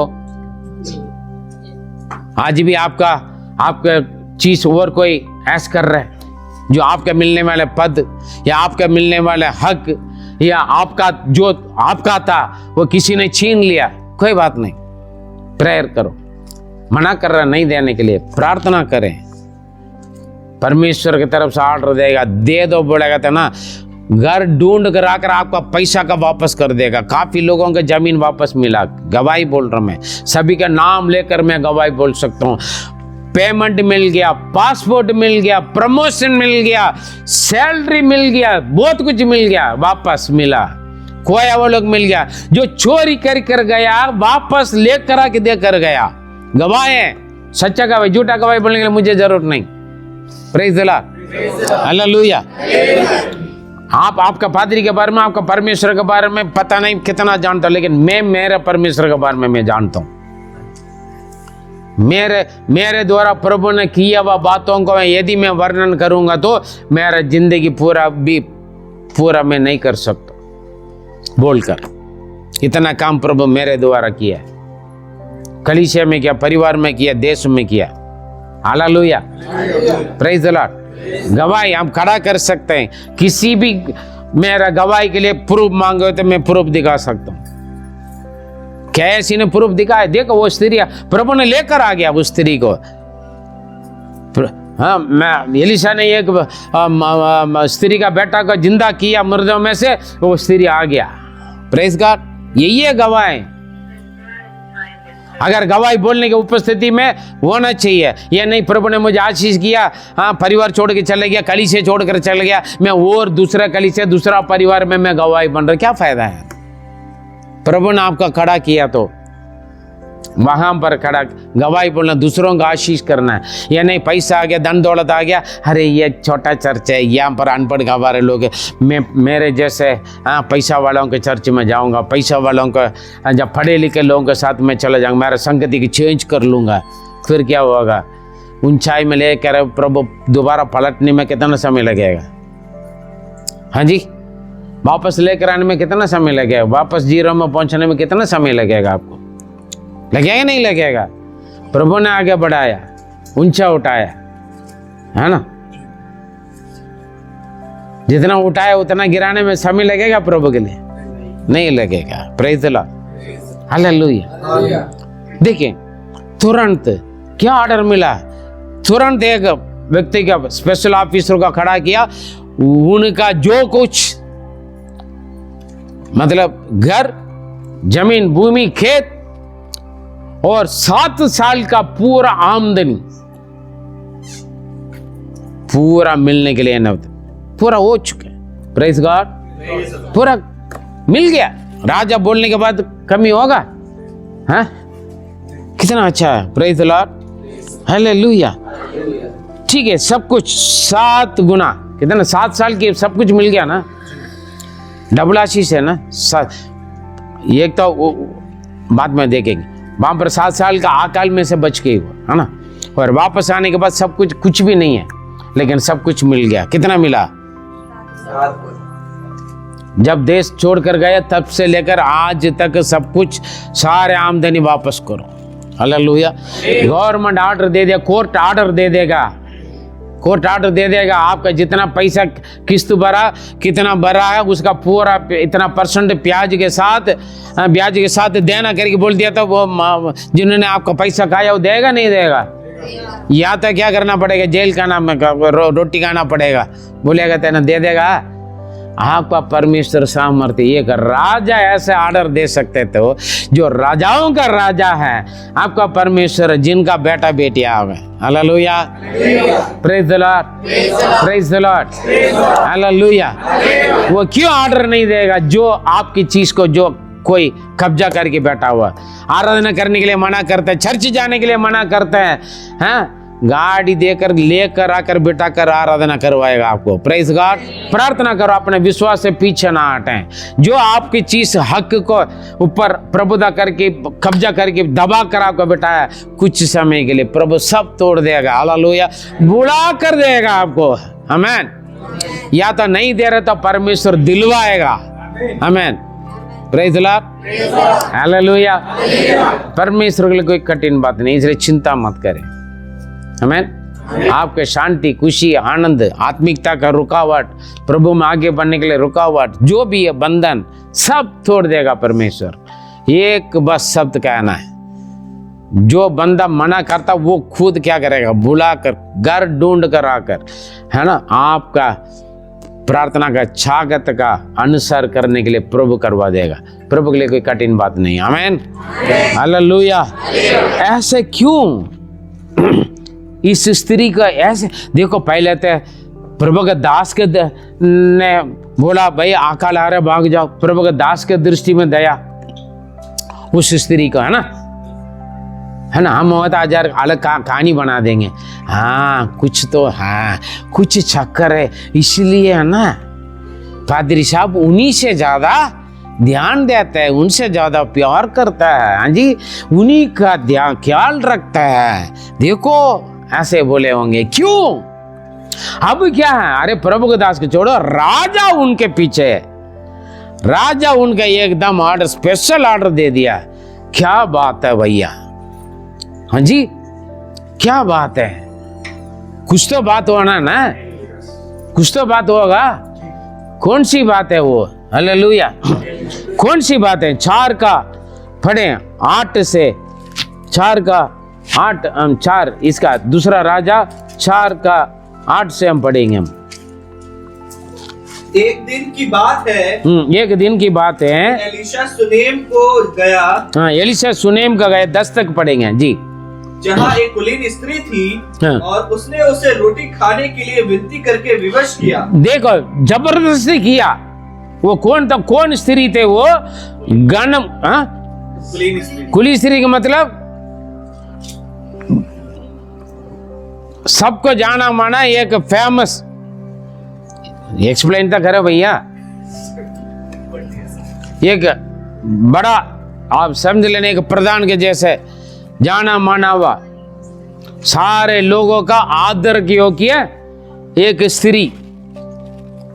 आज भी आपका चीज और कोई ऐश कर रहा है, जो आपके मिलने वाले पद या आपके मिलने वाले हक या आपका जो आपका था वो किसी ने छीन लिया, कोई बात नहीं, प्रेयर करो। मना कर रहा नहीं देने के लिए, प्रार्थना करें, परमेश्वर की तरफ से ऑर्डर देगा, दे दो बोलेगा तो ना, घर ढूंढ कर आकर आपका पैसा का वापस कर देगा। काफी लोगों के जमीन वापस मिला, गवाही बोल रहा मैं, सभी का नाम लेकर मैं गवाही बोल सकता हूँ। पेमेंट मिल गया, पासपोर्ट मिल गया, प्रमोशन मिल गया, सैलरी मिल गया, बहुत कुछ मिल गया, वापस मिला। खोया वो लोग मिल गया, जो चोरी कर गया वापस लेकर आके देकर गया। गवाह है, सच्चा गवाही, झूठा गवाही बोलने के लिए मुझे जरूरत नहीं। Praise the Lord, hallelujah. आपका पादरी के बारे में, आपका परमेश्वर के बारे में पता नहीं कितना जानता, लेकिन मैं मेरे परमेश्वर के बारे में मैं जानता हूं। मेरे द्वारा प्रभु ने किया हुआ बातों को यदि मैं वर्णन करूंगा तो मेरा जिंदगी पूरा मैं नहीं कर सकता बोलकर। इतना काम प्रभु मेरे द्वारा किया, कलीसिया में किया, परिवार में किया, देश में किया। Hallelujah, praise the Lord. गवाही हम खड़ा कर सकते हैं, किसी भी मेरा गवाही के लिए प्रूफ मांगे तो मैं प्रूफ दिखा सकता हूं। कैसी ने प्रूफ दिखाया? देखो वो स्त्री, प्रभु ने लेकर आ गया उस स्त्री को। हाँ, मैं एलिशा ने एक स्त्री का बेटा को जिंदा किया मुर्दों में से, वो स्त्री आ गया। Praise God. यही है गवाही। अगर गवाही बोलने की उपस्थिति में होना चाहिए, यह नहीं प्रभु ने मुझे आशीष किया, हाँ परिवार छोड़ के चले गया, कलीसिया छोड़ कर चले गया, मैं और दूसरा कलीसिया दूसरा परिवार में मैं गवाही बन रहा, क्या फायदा है? प्रभु ने आपका खड़ा किया तो वहां पर खड़ा गवाही बोलना, दूसरों का आशीष करना है। या नहीं पैसा आ गया, धन दौलत आ गया, अरे ये छोटा चर्च है, यहाँ पर अनपढ़ गवारे लोग हैं, मैं मेरे जैसे पैसा वालों के चर्च में जाऊंगा, पैसा वालों का जब पढ़े लिखे लोगों के साथ में चला जाऊंगा, मेरा संगति की चेंज कर लूंगा, फिर क्या होगा? ऊंचाई में लेकर प्रभु दोबारा पलटने में कितना समय लगेगा? हाँ जी, वापस लेकर आने में कितना समय लगेगा? वापस जीरो में पहुंचने में कितना समय लगेगा? आपको लगेगा नहीं लगेगा? प्रभु ने आगे बढ़ाया, ऊंचा उठाया, है ना। जितना उठाया उतना गिराने में समय लगेगा प्रभु के लिए? नहीं लगेगा। Praise the Lord, hallelujah. देखिए तुरंत क्या ऑर्डर मिला, तुरंत एक व्यक्ति का स्पेशल ऑफिसर का खड़ा किया, उनका जो कुछ मतलब घर जमीन भूमि खेत और 7 साल का पूरा आमदनी पूरा मिलने के लिए पूरा हो चुका है। प्रेज गॉड, पूरा मिल गया। राजा बोलने के बाद कमी होगा? हाँ, कितना अच्छा है। Praise the Lord, hallelujah. ठीक है, सब कुछ 7 गुना, कितना 7 साल की सब कुछ मिल गया ना, डबल आशीष है ना। एक तो बाद में देखेंगे, वहां पर 7 साल का अकाल में से बच गई वो, है ना। और वापस आने के बाद सब कुछ भी नहीं है, लेकिन सब कुछ मिल गया। कितना मिला? जब देश छोड़कर गए तब से लेकर आज तक सब कुछ, सारे आमदनी वापस करो। हालेलुया। गवर्नमेंट ऑर्डर दे दिया, कोर्ट ऑर्डर दे देगा, कोर्ट ऑर्डर दे देगा, आपका जितना पैसा किस्त भरा कितना भरा है उसका पूरा इतना % ब्याज के साथ देना करके बोल दिया था। वो जिन्होंने आपका पैसा खाया वो देगा नहीं देगा? या तो क्या करना पड़ेगा, जेल का नाम रोटी खाना पड़ेगा, बोलेगा तेना दे देगा। आपका परमेश्वर सामर्थ्य, एक राजा ऐसे ऑर्डर दे सकते थे जो राजाओं का राजा है, आपका परमेश्वर, जिनका बेटा बेटी आ गए। Hallelujah, praise the Lord, praise the Lord, hallelujah. वो क्यों ऑर्डर नहीं देगा जो आपकी चीज को जो कोई कब्जा करके बैठा हुआ, आराधना करने के लिए मना करते हैं, चर्च जाने के लिए मना करते हैं, हाँ, गाड़ी देकर लेकर आकर बिठा कर आराधना करवाएगा आपको। Praise God. प्रार्थना करो, अपने विश्वास से पीछे ना हटें। जो आपकी चीज हक को ऊपर प्रभुता करके कब्जा करके दबा कर आपको बिठाया, कुछ समय के लिए प्रभु सब तोड़ देगा। हालेलुया, बुला कर देगा आपको। आमीन। या तो नहीं दे रहे तो परमेश्वर दिलवाएगा। आमीन, प्रेज द लॉर्ड, हालेलुया। परमेश्वर के लिए कोई कठिन बात नहीं, इसलिए चिंता मत करें। आमीन। आपके शांति, खुशी, आनंद, आत्मिकता का रुकावट, प्रभु में आगे बढ़ने के लिए रुकावट, जो भी है बंधन, सब तोड़ देगा परमेश्वर। एक बस शब्द कहना है, जो बंदा मना करता वो खुद क्या करेगा, बुलाकर घर ढूंढ कर आकर, है ना, आपका प्रार्थना का छागत का अनुसार करने के लिए प्रभु करवा देगा। प्रभु के लिए कोई कठिन बात नहीं। आमीन, हालेलुया। ऐसे क्यों इस स्त्री का ऐसे देखो, पहले तो प्रभु के दास के ने बोला भाई अकाल आ रहा भाग जाओ। प्रभु के दास के दृष्टि में दया उस स्त्री का, है ना। हम होता आज अलग कहानी बना देंगे, हाँ कुछ तो, हाँ कुछ चक्कर है, इसलिए है ना पादरी साहब उन्हीं से ज्यादा ध्यान देता है, उनसे ज्यादा प्यार करता है, हाँ जी, उन्हीं का ध्यान ख्याल रखता है। देखो ऐसे बोले होंगे, क्यों? अब क्या है, अरे प्रभु के दास को छोड़ो, राजा उनके पीछे है, राजा उनका एकदम ऑर्डर, स्पेशल ऑर्डर दे दिया। क्या बात है भैया, हाँ जी, क्या बात है। कुछ तो बात होना ना, कुछ तो बात होगा। कौन सी बात है वो? हालेलुया। कौन सी बात है? 4 का पढ़े, 8 से 4 का 8 4 इसका दूसरा राजा 4 का 8 से हम पढ़ेंगे। हम एक दिन की बात है, एक दिन की बात है, एलीशा सुनेम को गया। हाँ, एलीशा सुनेम का गया, 10 तक पढ़ेंगे जी। जहाँ एक कुलीन स्त्री थी, हाँ। और उसने उसे रोटी खाने के लिए विनती करके विवश किया। देखो, जबरदस्ती किया। वो कौन था? कौन स्त्री थे वो? गणम, हाँ, कुलीन स्त्री। कुली स्त्री का मतलब सबको जाना माना एक फेमस, एक्सप्लेन तो करो भैया, एक बड़ा आप समझ लेने, एक प्रधान के जैसे जाना माना हुआ, सारे लोगों का आदर की योग्य एक स्त्री,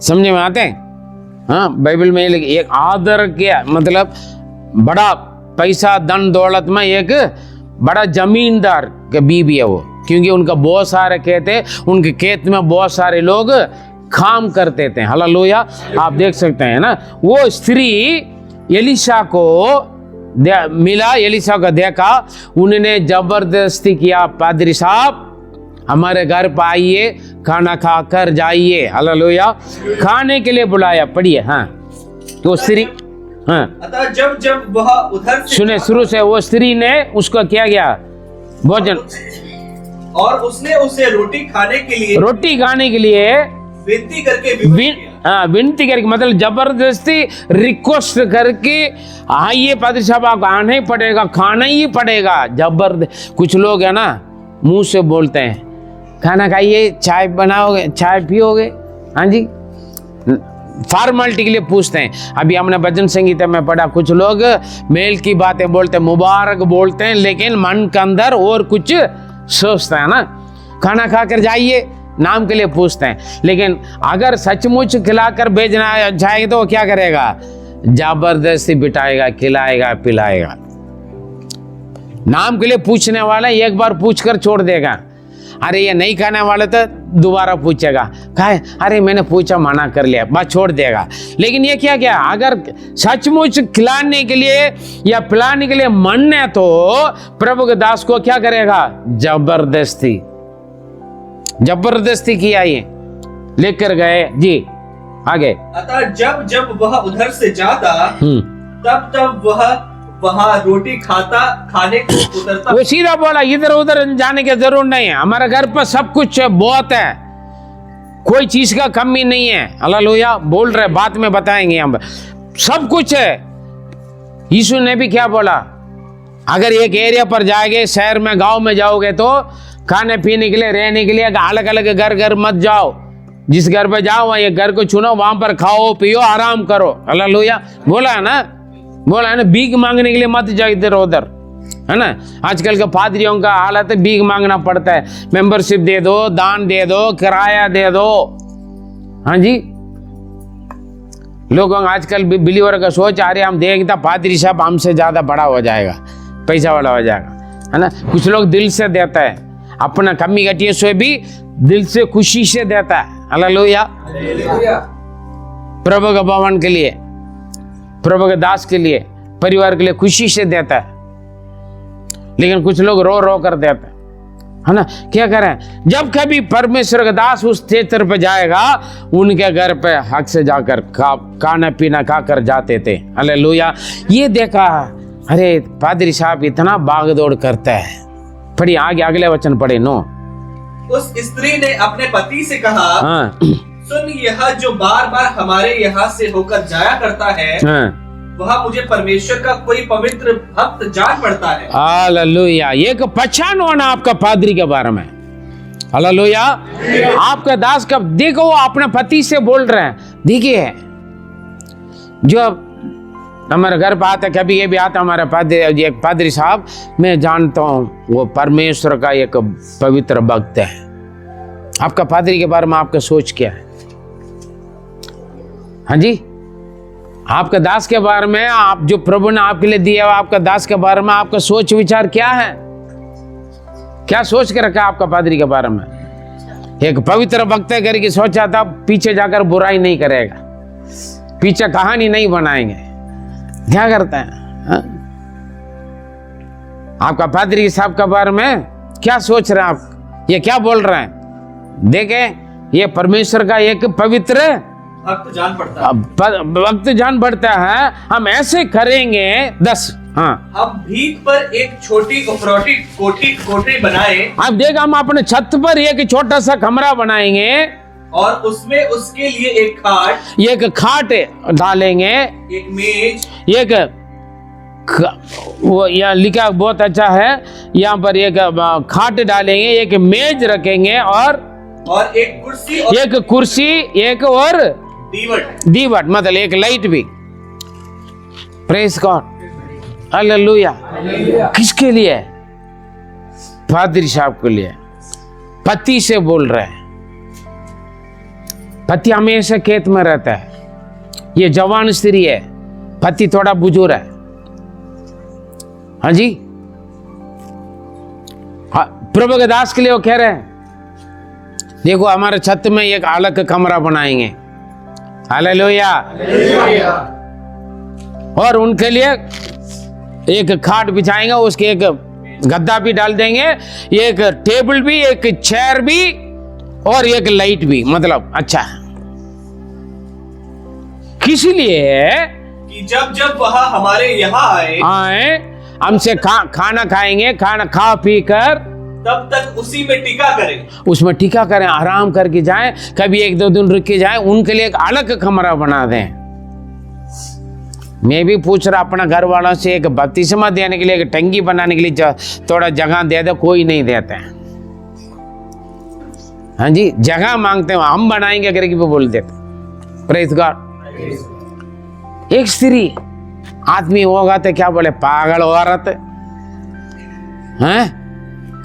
समझ में आते हैं? हाँ, बाइबल में एक आदर के मतलब बड़ा पैसा धन दौलत में एक बड़ा जमींदार के बीवी है वो, क्योंकि उनका बहुत सारे खेत है, उनके खेत में बहुत सारे लोग काम करते थे। हालेलुया, आप देख सकते हैं ना। वो स्त्री एलीशा को मिला, एलीशा को देखा, उन्होंने जबरदस्ती किया, पादरी साहब हमारे घर पर आइए, खाना खा कर जाइए। हालेलुया, खाने के लिए बुलाया। पढ़िए। हाँ, तो स्त्री, हाँ, अतः जब जब वह उधर से सुने शुरू से, वो स्त्री ने उसको क्या किया? भोजन, और उसने उसे रोटी खाने के लिए विनती करके विवश किया। हाँ, विनती करके मतलब जबरदस्ती रिक्वेस्ट करके, आइए पादरी साहब आपको आना ही पड़ेगा, खाना ही पड़ेगा। जबरदस्त। कुछ लोग है ना मुंह से बोलते हैं, खाना खाइए, चाय बनाओगे, चाय पियोगे, हाँ जी, फॉर्मेलिटी के लिए पूछते हैं। अभी हमने भजन संगीता में पढ़ा, कुछ लोग मेल की बातें बोलते हैं, मुबारक बोलते हैं, लेकिन मन के अंदर और कुछ सोचता है ना। खाना खाकर जाइए नाम के लिए पूछते हैं, लेकिन अगर सचमुच खिलाकर भेजना जाएगा तो वो क्या करेगा? जबरदस्ती बिठाएगा, खिलाएगा, पिलाएगा। नाम के लिए पूछने वाला एक बार पूछकर छोड़ देगा। अरे ये नहीं खाने वाले तो दोबारा पूछेगा, कहे अरे मैंने पूछा मना कर लिया, बात छोड़ देगा। लेकिन ये क्या क्या अगर सचमुच खिलाने के लिए या पिलाने के लिए मन है तो प्रभु के दास को क्या करेगा, जबरदस्ती किया, ये लेकर गए जी। आगे, अतः जब जब वह उधर से जाता तब तब वह वहां रोटी खाने को उतरता। वो सीधा बोला इधर उधर जाने की जरूरत नहीं है, हमारे घर पर सब कुछ बहुत है, कोई चीज का कमी नहीं है। हालेलुया बोल रहे, बात में बताएंगे हम, सब कुछ है। यीशु ने भी क्या बोला, अगर एक एरिया पर जाओगे, शहर में गांव में जाओगे तो खाने पीने के लिए रहने के लिए अलग अलग घर मत जाओ, जिस घर पे जाओ वहां एक घर को चुनो, वहां पर खाओ पियो आराम करो। हालेलुया बोला है ना, भीख मांगने के लिए मत जाओ इधर उधर, है ना। आजकल के पादरियों का हालत है, भीख मांगना पड़ता है, मेंबरशिप दे दो, दान दे दो, किराया दे दो। हाँ जी, लोगों का आजकल बिलीवर का सोच आ रही है, हम देंगे तो पादरी साहब हमसे ज्यादा बड़ा हो जाएगा, पैसा वाला हो जाएगा, है ना। कुछ लोग दिल से देता है, अपना कमी घटिया से भी दिल से खुशी से देता है। हालेलुया, प्रभु के भवन के लिए, प्रभु के दास के लिए, परिवार के लिए खुशी से देता है। लेकिन कुछ लोग रो रो कर देते हैं, है ना। क्या करें, जब कभी परमेश्वर का दास उस क्षेत्र पे जाएगा, उनके घर पे हक से जाकर खाना पीना खाकर जाते थे। हालेलुया, ये देखा, अरे पादरी साहब इतना भाग दौड़ करता है। पढ़िए आगे, अगले वचन पढ़े। नो, उस स्त्री ने अपने पति से कहा, हाँ, सुन, यह जो बार बार हमारे यहाँ से होकर जाया करता है, हाँ, वह मुझे परमेश्वर का कोई पवित्र भक्त जान पड़ता है। हालेलुया, एक पहचान होना आपका पादरी के बारे में। हालेलुया, आपका दास का देखो, वो अपने पति से बोल रहे हैं। देखिए, जो हमारे घर पे आता, कभी ये भी आता हमारा पादरी, एक पादरी साहब, मैं जानता हूँ वो परमेश्वर का एक पवित्र भक्त है। आपका पादरी के बारे में आपका सोच क्या है? हाँ जी, आपका दास के बारे में, आप जो प्रभु ने आपके लिए दिया, आपका दास के बारे में आपका सोच विचार क्या है? क्या सोच के रखा आपका पादरी के बारे में? एक पवित्र भक्त करके सोचा था, पीछे जाकर बुराई नहीं करेगा, पीछे कहानी नहीं बनाएंगे। क्या करते हैं? हा? आपका पादरी साहब के बारे में क्या सोच रहे हैं आप? ये क्या बोल रहे हैं? देखें, ये परमेश्वर का एक पवित्र भक्त जान पड़ता है। भक्त जान पड़ता है। हम ऐसे करेंगे 10, हाँ, हम भीत पर एक छोटी उपरौठी कोठरी बनाए। अब देख, हम अपने छत पर एक छोटा सा कमरा बनाएंगे और उसमें उसके लिए एक खाट डालेंगे, एक मेज, वो यहाँ लिखा बहुत अच्छा है, यहाँ पर एक खाट डालेंगे, एक मेज रखेंगे और एक कुर्सी, एक और दीवट, मतलब एक लाइट भी। Praise God, hallelujah. किसके लिए? पादरी साहब के लिए। पति से बोल रहे हैं। पति हमेशा खेत में रहता है, ये जवान स्त्री है, पति थोड़ा बुजुर्ग है। हाँ जी, प्रभु के दास के लिए वो कह रहे हैं, देखो हमारे छत में एक अलग कमरा बनाएंगे। हालेलुया। और उनके लिए एक खाट बिछाएंगे, उसके एक गद्दा भी डाल देंगे, एक टेबल भी, एक चेयर भी और एक लाइट भी। मतलब अच्छा, किस लिए? कि जब जब वह हमारे यहाँ आए हमसे खाना खाएंगे, खाना खा पी कर तब तक उसी में टीका करें, उसमें टीका करें, आराम करके जाएं, कभी 1-2 दिन रुक के जाएं, उनके लिए एक अलग कमरा बना दें। मैं भी पूछ रहा अपना घर वालों से, एक बपतिस्मा देने के लिए, एक टंकी बनाने के लिए थोड़ा जगह दे दो, कोई नहीं देता है। हाँ जी, जगह मांगते हैं, हम बनाएंगे करके भी बोल देते। Praise God. एक स्त्री आदमी होगा तो क्या बोले, पागल औरत है,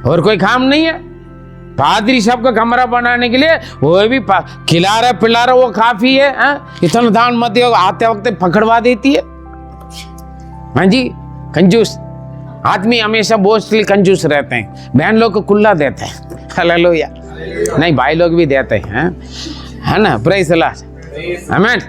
और कोई काम नहीं है। पादरी साहब का कमरा बनाने के लिए वो भी खिला रहा पिला रहा, वो काफी है। इतना दान मत दो, आते वक्त पकड़वा देती है। हाँ जी, कंजूस आदमी हमेशा मोस्टली कंजूस रहते हैं, बहन लोग को खुला देते हैं। हालेलुया। नहीं, भाई लोग भी देते हैं, है ना? प्रेज़ द लॉर्ड, आमीन।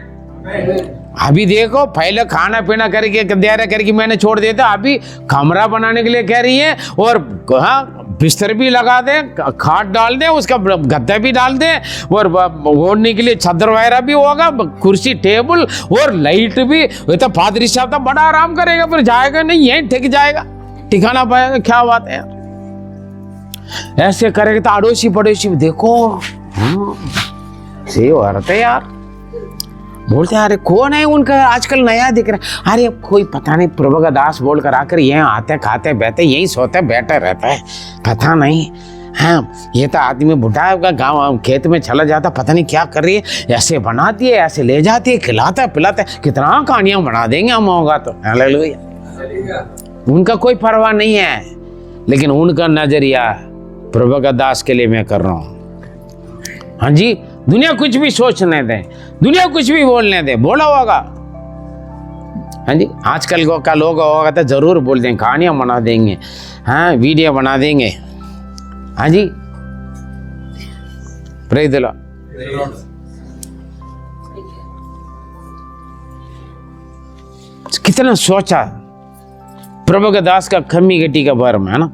अभी देखो, पहले खाना पीना करके दे रहे करके मैंने छोड़ दिया था, अभी कमरा बनाने के लिए कह रही है, और हाँ बिस्तर भी लगा दे, खाट डाल दे, उसका गद्दा भी डाल दे, और ओढ़ने के लिए चादर वगैरह भी होगा, कुर्सी टेबल और लाइट भी। वो तो पादरी साहब तो बड़ा आराम करेगा, फिर जाएगा नहीं, यहीं ठिक जाएगा, ठिकाना पाएगा। क्या बात है यार, ऐसे करेगा तो अड़ोसी पड़ोसी देखो सही हो रहा था यार, बोलते अरे कौन है उनका आजकल नया दिख रहा है, अरे कोई पता नहीं प्रभु का दास बोल कर आकर यहीं आते खाते बैठे यहीं सोते बैठे रहता है, पता नहीं। हाँ, ये तो आदमी बुढ़ा है, गाँव खेत में चला जाता, पता नहीं क्या कर रही है, ऐसे बनाती है, ऐसे ले जाती है, खिलाता पिलाता है, कितना कहानियां बना देंगे हम होगा तो। हालेलुया। उनका कोई परवाह नहीं है, लेकिन उनका नजरिया प्रभु का दास के लिए मैं कर रहा हूं। हाँ जी, दुनिया कुछ भी सोचने दे, दुनिया कुछ भी बोलने दे, बोला होगा। हाँ जी, आजकल का लोग होगा तो जरूर बोल देंगे, कहानियां बना देंगे, हाँ वीडियो बना देंगे। हाँ जी, प्रेज़ द लॉर्ड। कितना सोचा प्रभु का दास का खम्मी गटी का बारे में, है ना?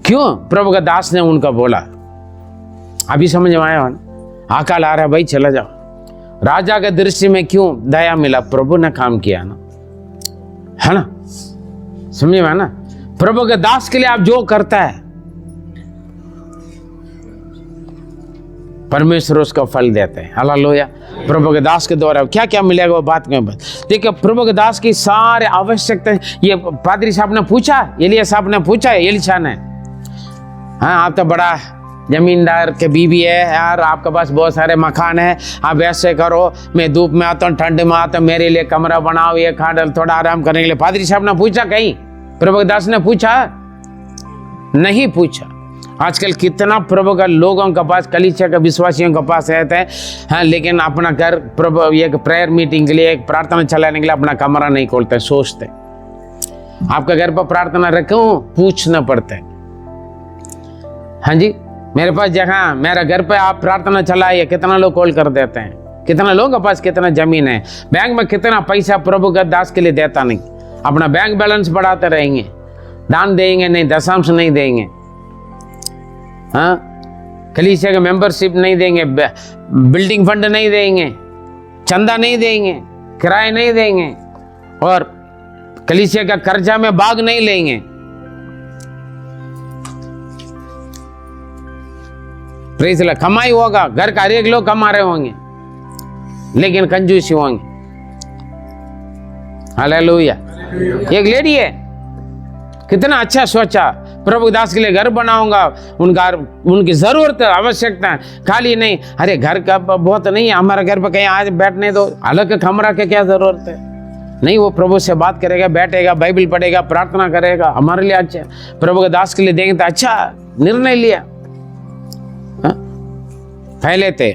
क्यों प्रभु का दास ने उनका बोला, अभी समझ में आया ना? अकाल आ रहा भाई, चला जाओ। राजा के दृष्टि में क्यों दया मिला? प्रभु ने काम किया ना, है ना? समझ में ना? प्रभु के दास के लिए आप जो करता है, परमेश्वर उसका फल देते हैं। हालेलुया। प्रभु के दास के द्वारा क्या क्या मिलेगा वो बात में देखिए। प्रभु के दास की सारे आवश्यकता, ये पादरी साहब ने पूछा, एलिया साहब ने पूछा, एलिशा ने, हाँ आप तो बड़ा जमींदार के बीवी है यार, आपके पास बहुत सारे मकान है, आप ऐसे करो, मैं धूप में आता हूँ, ठंड में आता हूँ, मेरे लिए कमरा बनाओ, ये खाट थोड़ा आराम करने के लिए। पादरी साहब ने पूछा कहीं? प्रभु के दास ने पूछा? नहीं पूछा। आजकल कितना प्रभु का लोगों के पास, कलीसिया के विश्वासियों के पास रहते हैं, हाँ, लेकिन अपना घर प्रभु एक प्रेयर मीटिंग के लिए, एक प्रार्थना चलाने के लिए अपना कमरा नहीं खोलते, सोचते आपका घर पर प्रार्थना रखूं, पूछना पड़ता है। हाँ जी, मेरे पास जगह, मेरा घर पे आप प्रार्थना चलाइए, कितना लोग कॉल कर देते हैं, कितना लोगों के पास कितना जमीन है, बैंक में कितना पैसा प्रभु का दास के लिए देता नहीं, अपना बैंक बैलेंस बढ़ाते रहेंगे, दान देंगे नहीं, दशांश नहीं देंगे, हाँ, कलीसिया के मेंबरशिप नहीं देंगे, बिल्डिंग फंड नहीं देंगे, चंदा नहीं देंगे, किराए नहीं देंगे, और कलीसिया का कर्जा में भाग नहीं लेंगे। Praise the Lord. कमाई होगा, घर का हर एक लोग कमा रहे होंगे, लेकिन कंजूसी होंगे। हालेलुया। एक लेडी है, कितना अच्छा सोचा, प्रभु दास के लिए घर बनाऊंगा, उनकी जरूरत है, आवश्यकता है, खाली नहीं, अरे घर का बहुत नहीं है, हमारा घर पर कहीं आज बैठने दो, अलग कमरा के क्या जरूरत है? नहीं, वो प्रभु से बात करेगा, बैठेगा, बाइबल पढ़ेगा, प्रार्थना करेगा, हमारे लिए अच्छा, प्रभु के दास के लिए देंगे तो अच्छा निर्णय लिया। पहले थे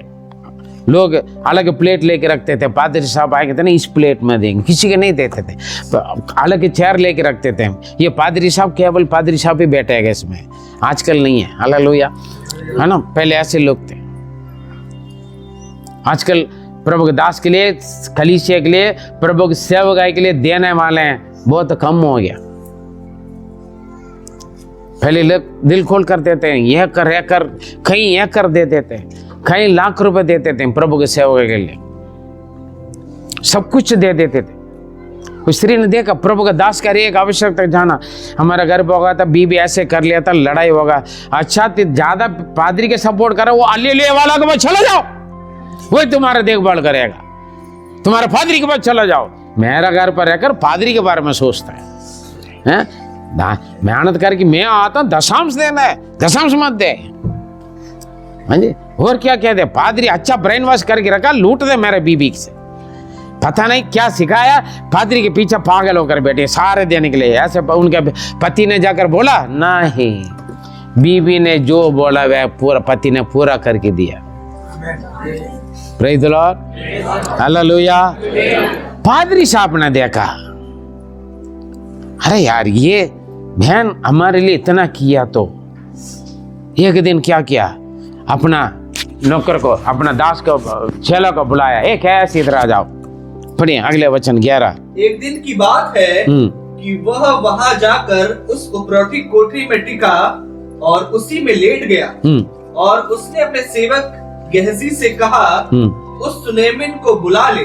लोग अलग प्लेट लेके रखते थे, पादरी साहब आएंगे तो नहीं इस प्लेट में देंगे, किसी के नहीं देते थे, अलग चेयर लेके रखते थे, ये पादरी साहब केवल पादरी साहब ही बैठेगा इसमें, आजकल नहीं है। हालेलुया, है ना? पहले ऐसे लोग थे। आजकल प्रभु के दास के लिए, कलीसिया के लिए, प्रभु के सेवकाई के लिए देने वाले हैं बहुत कम हो गया। पहले लोग दिल खोल कर देते हैं, यह कर कहीं यह कर दे देते हैं, कहीं लाख रुपए दे देते हैं प्रभु के सेवक के लिए, सब कुछ दे देते थे। उस स्त्री ने देखा प्रभु का दास कह रही है, एक आवश्यकता जाना, हमारा घर पे होगा था, बीबी ऐसे कर लिया था, लड़ाई होगा, अच्छा ज्यादा पादरी के सपोर्ट करो, वो अली वाला के पास चला जाओ, वही तुम्हारा देखभाल करेगा, तुम्हारे पादरी के पास चला जाओ। मेरा घर पर रहकर पादरी के बारे में सोचता है, मेहनत करके मैं आता हूं, दशांश देना है, दशांश मत दे। हाँ जी, और क्या कहते, पादरी अच्छा ब्रेन वॉश करके रखा, लूट दे मेरे बीबी से, पता नहीं क्या सिखाया, पादरी के पीछे पागल होकर बैठे सारे देने के लिए। ऐसे उनके पति ने जाकर बोला नहीं, बीबी ने जो बोला वह पूरा पति ने पूरा करके दिया। Praise the Lord, hallelujah. पादरी साहब ने देखा, अरे यार ये बहन हमारे लिए इतना किया तो एक दिन क्या किया, अपना नौकर को, अपना दास को, चेला को बुलाया, एक है ऐसे इधर आ जाओ। पढ़िए अगले वचन 11। एक दिन की बात है कि वह वहां जाकर उस उपरौठी कोठरी में टिका और उसी में लेट गया। और उसने अपने सेवक गेहजी से कहा, उस सुनेमिन को बुला ले।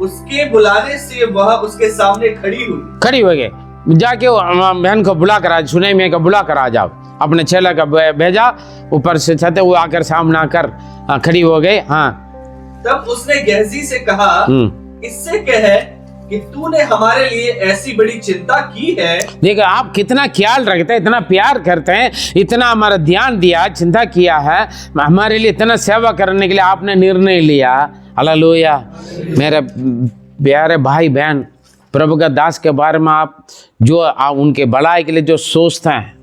उसके बुलाने से वह उसके सामने खड़ी हो गए। जाके बहन को बुला कर, सुनेमिन को बुला कर आ जाओ। अपने चेला का भेजा ऊपर से छते, वो आकर सामना कर खड़ी हो गई। हाँ, तब उसने गेहजी से कहा, इससे कह कि तूने हमारे लिए ऐसी बड़ी चिंता की है। देखो आप कितना ख्याल रखते हैं, इतना प्यार करते हैं, इतना हमारा ध्यान दिया, चिंता किया है हमारे लिए, इतना सेवा करने के लिए आपने निर्णय लिया। हालेलुया। मेरे प्यारे भाई बहन, प्रभु का दास के बारे में आप जो उनके भलाई के लिए जो सोचते हैं,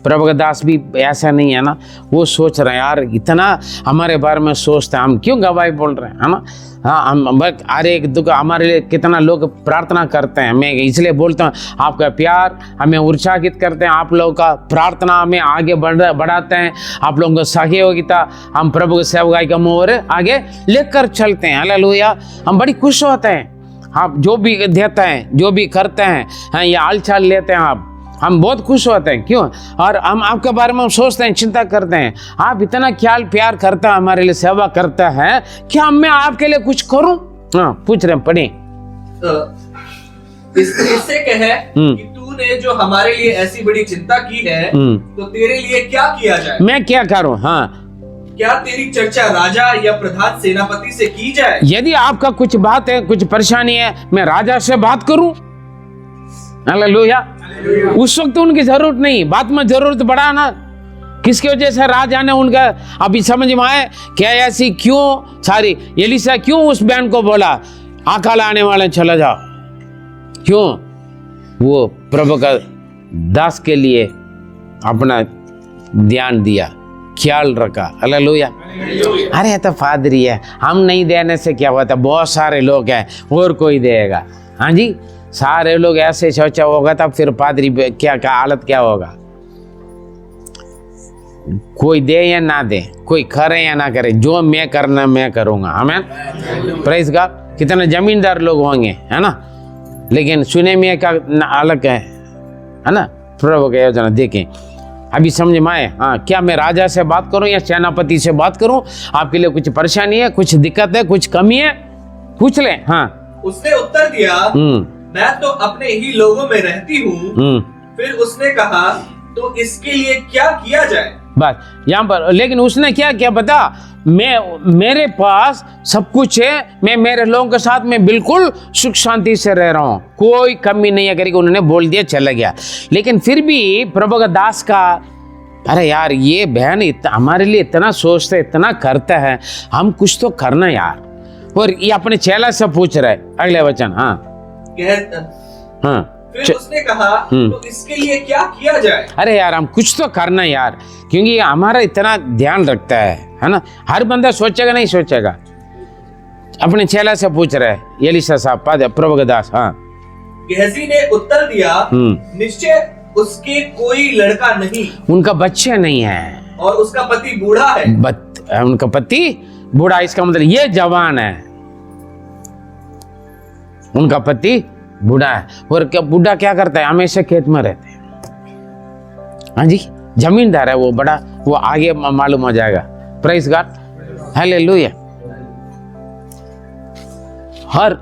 प्रभु का दास भी ऐसा नहीं है ना, वो सोच रहे हैं यार इतना हमारे बारे में सोचते हैं, हम क्यों गवाही बोल रहे हैं, है ना। हाँ, हम अरे एक दुख हमारे लिए कितना लोग प्रार्थना करते हैं। मैं इसलिए बोलता हूँ आपका प्यार हमें उत्साहित करते हैं, आप लोगों का प्रार्थना हमें आगे बढ़ाते हैं, आप लोगों का सहयोगिता हम प्रभु की सेवकाई का मोर आगे लेकर चलते हैं। हालेलुया। हम बड़ी खुश होते हैं, आप जो भी देते हैं, जो भी करते हैं, ये हालचाल लेते हैं, आप हम बहुत खुश होते हैं। क्यों? और हम आपके बारे में सोचते हैं, चिंता करते हैं, आप इतना ख्याल प्यार करते हैं, हमारे लिए सेवा करते हैं, क्या मैं आपके लिए कुछ करूं? हाँ, पूछ रहे हैं, पढ़िए। इससे कहे कि तूने जो हमारे लिए ऐसी बड़ी चिंता की है, तो तेरे लिए क्या किया जाए? मैं क्या करूं? हाँ, क्या तेरी चर्चा राजा या प्रधान सेनापति से की जाए? यदि आपका कुछ बात है, कुछ परेशानी है, मैं राजा से बात करूं? हालेलुया। उस वक्त उनकी जरूरत नहीं, बात में जरूरत पड़ा ना, किसकी वजह से राजा ने उनका अभी समझ में आए क्या ऐसी क्यों सारी एलीशा क्यों उस बहन को बोला अकाल आने वाले चला जाओ? क्यों? वो प्रभु का दास के लिए अपना ध्यान दिया, ख्याल रखा। हालेलुया। अरे तो फादरी है, हम नहीं देने से क्या होता, बहुत सारे लोग हैं और कोई देगा। हाँ जी, सारे लोग ऐसे सोचा होगा तब फिर पादरी क्या हालत क्या होगा? कोई दे या ना दे, कोई करे या ना करे, जो मैं करना मैं करूंगा। आमीन, प्रेज गॉड। कितने जमींदार लोग होंगे, है ना, लेकिन सुनेमिया का अलग है ना। प्रभु की योजना देखें, अभी समझ में आए? हाँ, क्या मैं राजा से बात करूं या सेनापति से बात करूं? आपके लिए कुछ परेशानी है, कुछ दिक्कत है, कुछ कमी है, पूछ ले। हाँ, उसने उत्तर दिया, मैं तो अपने ही लोगों में रहती हूँ। फिर उसने कहा, तो इसके लिए क्या किया जाए? बस यहाँ पर, लेकिन उसने क्या किया बता, मेरे पास सब कुछ है, मैं मेरे लोगों के साथ में बिल्कुल सुख शांति से रह रहा हूँ, कोई कमी नहीं है करके उन्होंने बोल दिया, चला गया। लेकिन फिर भी प्रभु का दास का, अरे यार ये बहन हमारे लिए इतना सोचते, इतना करता है, हम कुछ तो करना यार। और ये अपने चेला से पूछ रहे, अगले वचन। हाँ, फिर उसने कहा, तो इसके लिए क्या किया जाए? अरे यार हम कुछ तो करना यार, क्योंकि हमारा इतना ध्यान रखता है ना। हर बंदा सोचेगा नहीं सोचेगा। अपने चेला से पूछ रहे एलीशा साहब, प्रभु का दास। हाँ, गेहजी ने उत्तर दिया, निश्चय उसके कोई लड़का नहीं, उनका बच्चे नहीं है, और उसका पति बूढ़ा है। उनका पति बूढ़ा, इसका मतलब ये जवान है, उनका पति बूढ़ा है। और क्या बूढ़ा क्या करता है? हमेशा खेत में रहते हैं। हाँ जी, जमींदार है वो बड़ा, वो आगे मालूम हो जाएगा। Praise God, hallelujah. हर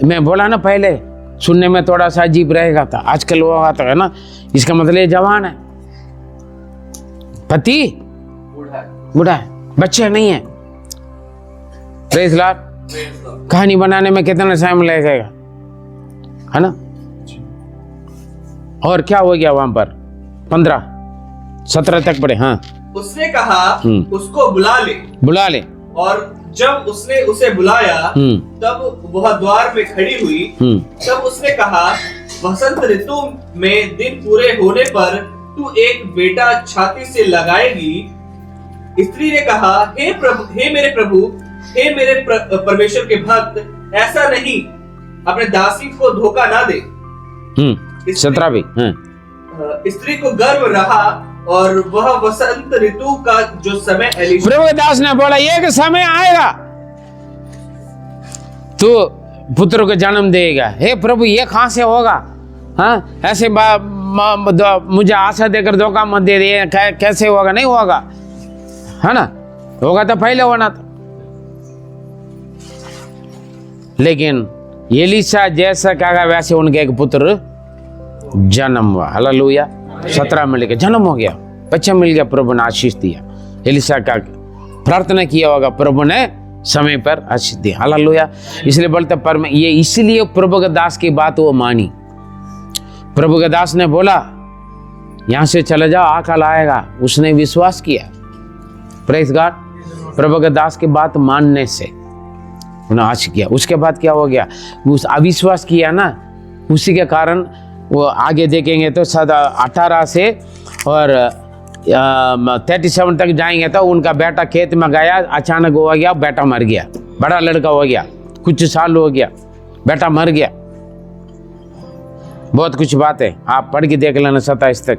मैं बोला ना पहले, सुनने में थोड़ा सा अजीब रहेगा था, आजकल वो आता है ना, इसका मतलब ये जवान है, पति बूढ़ा है, बच्चे नहीं है। Praise God. कहानी बनाने में कितना टाइम लगेगा, है ना। और क्या हो गया वहां पर? 15-17 तक पढ़े। हाँ, उसने कहा, उसको बुला ले। और जब उसने उसे बुलाया, तब वह द्वार में खड़ी हुई। तब उसने कहा, वसंत ऋतु में दिन पूरे होने पर तू एक बेटा छाती से लगाएगी। स्त्री ने कहा, हे मेरे प्रभु, हे मेरे परमेश्वर के भक्त, ऐसा नहीं, अपने दासी को धोखा ना दे। 17 भी। स्त्री को गर्व रहा और वह वसंत ऋतु का जो समय एलीशा प्रभु के दास ने बोला एक समय आएगा तो पुत्र को जन्म देगा। हे प्रभु ये कहां से होगा? हाँ ऐसे मुझे आशा देकर धोखा मत दे दिए, कैसे होगा? नहीं होगा, है ना? होगा तो पहले होना था। लेकिन एलीशा जैसा कहा वैसे उनके एक पुत्र जन्म हुआ। हालेलुया। 17 में लेके जन्म हो गया, बच्चा मिल गया, प्रभु ने आशीष दिया। एलीशा का प्रार्थना किया होगा, प्रभु ने समय पर आशीष दिया। हालेलुया। इसलिए बोलते पर ये इसलिए प्रभु के दास की बात वो मानी। प्रभु के दास ने बोला यहां से चले जाओ, अकाल आएगा, उसने विश्वास किया। Praise God. प्रभु के दास की बात मानने से उन्हें आशीष किया। उसके बाद क्या हो गया? उस अविश्वास किया ना, उसी के कारण वो आगे देखेंगे तो 18 से और 37 तक जाएंगे तो उनका बेटा खेत में गया, अचानक हो गया, बेटा मर गया। बड़ा लड़का हो गया, कुछ साल हो गया, बेटा मर गया। बहुत कुछ बात है, आप पढ़ के देख लेना 27 तक।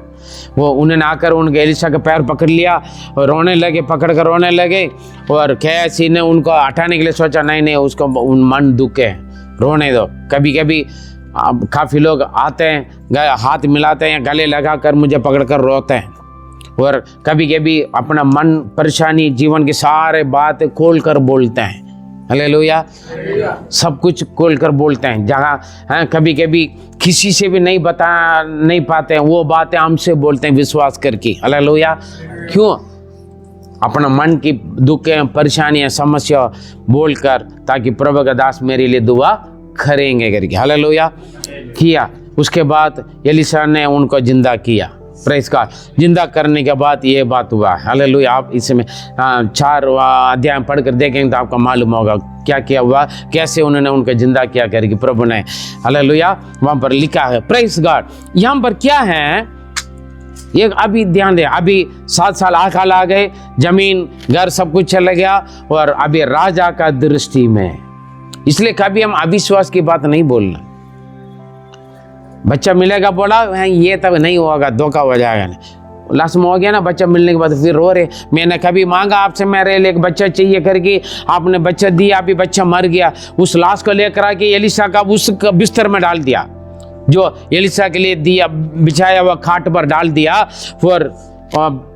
वो उन्होंने आकर उनके एलीशा के पैर पकड़ लिया और रोने लगे, पकड़ कर रोने लगे। और कैसी ने उनको हटाने के लिए सोचा, नहीं उसको मन दुख है, रोने दो। कभी कभी काफ़ी लोग आते हैं, हाथ मिलाते हैं, गले लगा कर मुझे पकड़ कर रोते हैं। और कभी कभी अपना मन परेशानी जीवन की सारे बात खोल कर बोलते हैं। हालेलुया। सब कुछ खोल कर बोलते हैं। जहाँ कभी कभी किसी से भी नहीं नहीं पाते हैं, वो बातें हमसे बोलते हैं विश्वास करके। हालेलुया। क्यों? अपना मन की दुखें, परेशानियां, समस्या बोलकर, ताकि प्रभु का दास मेरे लिए दुआ करेंगे करके। हालेलुया। किया। उसके बाद एलीशा ने उनको जिंदा किया। Praise God. जिंदा करने के बाद ये बात हुआ। हालेलुया। आप इसमें 4 अध्याय पढ़कर देखेंगे तो आपको मालूम होगा क्या क्या हुआ, कैसे उन्होंने उनको जिंदा किया करके प्रभु ने। हालेलुया। वहां पर लिखा है। Praise God. यहाँ पर क्या है, ये अभी ध्यान दे, अभी 7 साल अकाल आ गए, जमीन घर सब कुछ चला गया, और अभी राजा का दृष्टि में। इसलिए कभी हम अविश्वास की बात नहीं बोलना। बच्चा मिलेगा बोला, ये तब नहीं होगा, धोखा हो जाएगा। लास्ट में हो गया ना, बच्चा मिलने के बाद फिर रो रहे, मैंने कभी मांगा आपसे, मेरे लिए एक बच्चा चाहिए करके, आपने बच्चा दिया, अभी बच्चा मर गया। उस लाश को लेकर आके एलीशा का उस बिस्तर में डाल दिया, जो एलीशा के लिए दिया, बिछाया हुआ खाट पर डाल दिया। फिर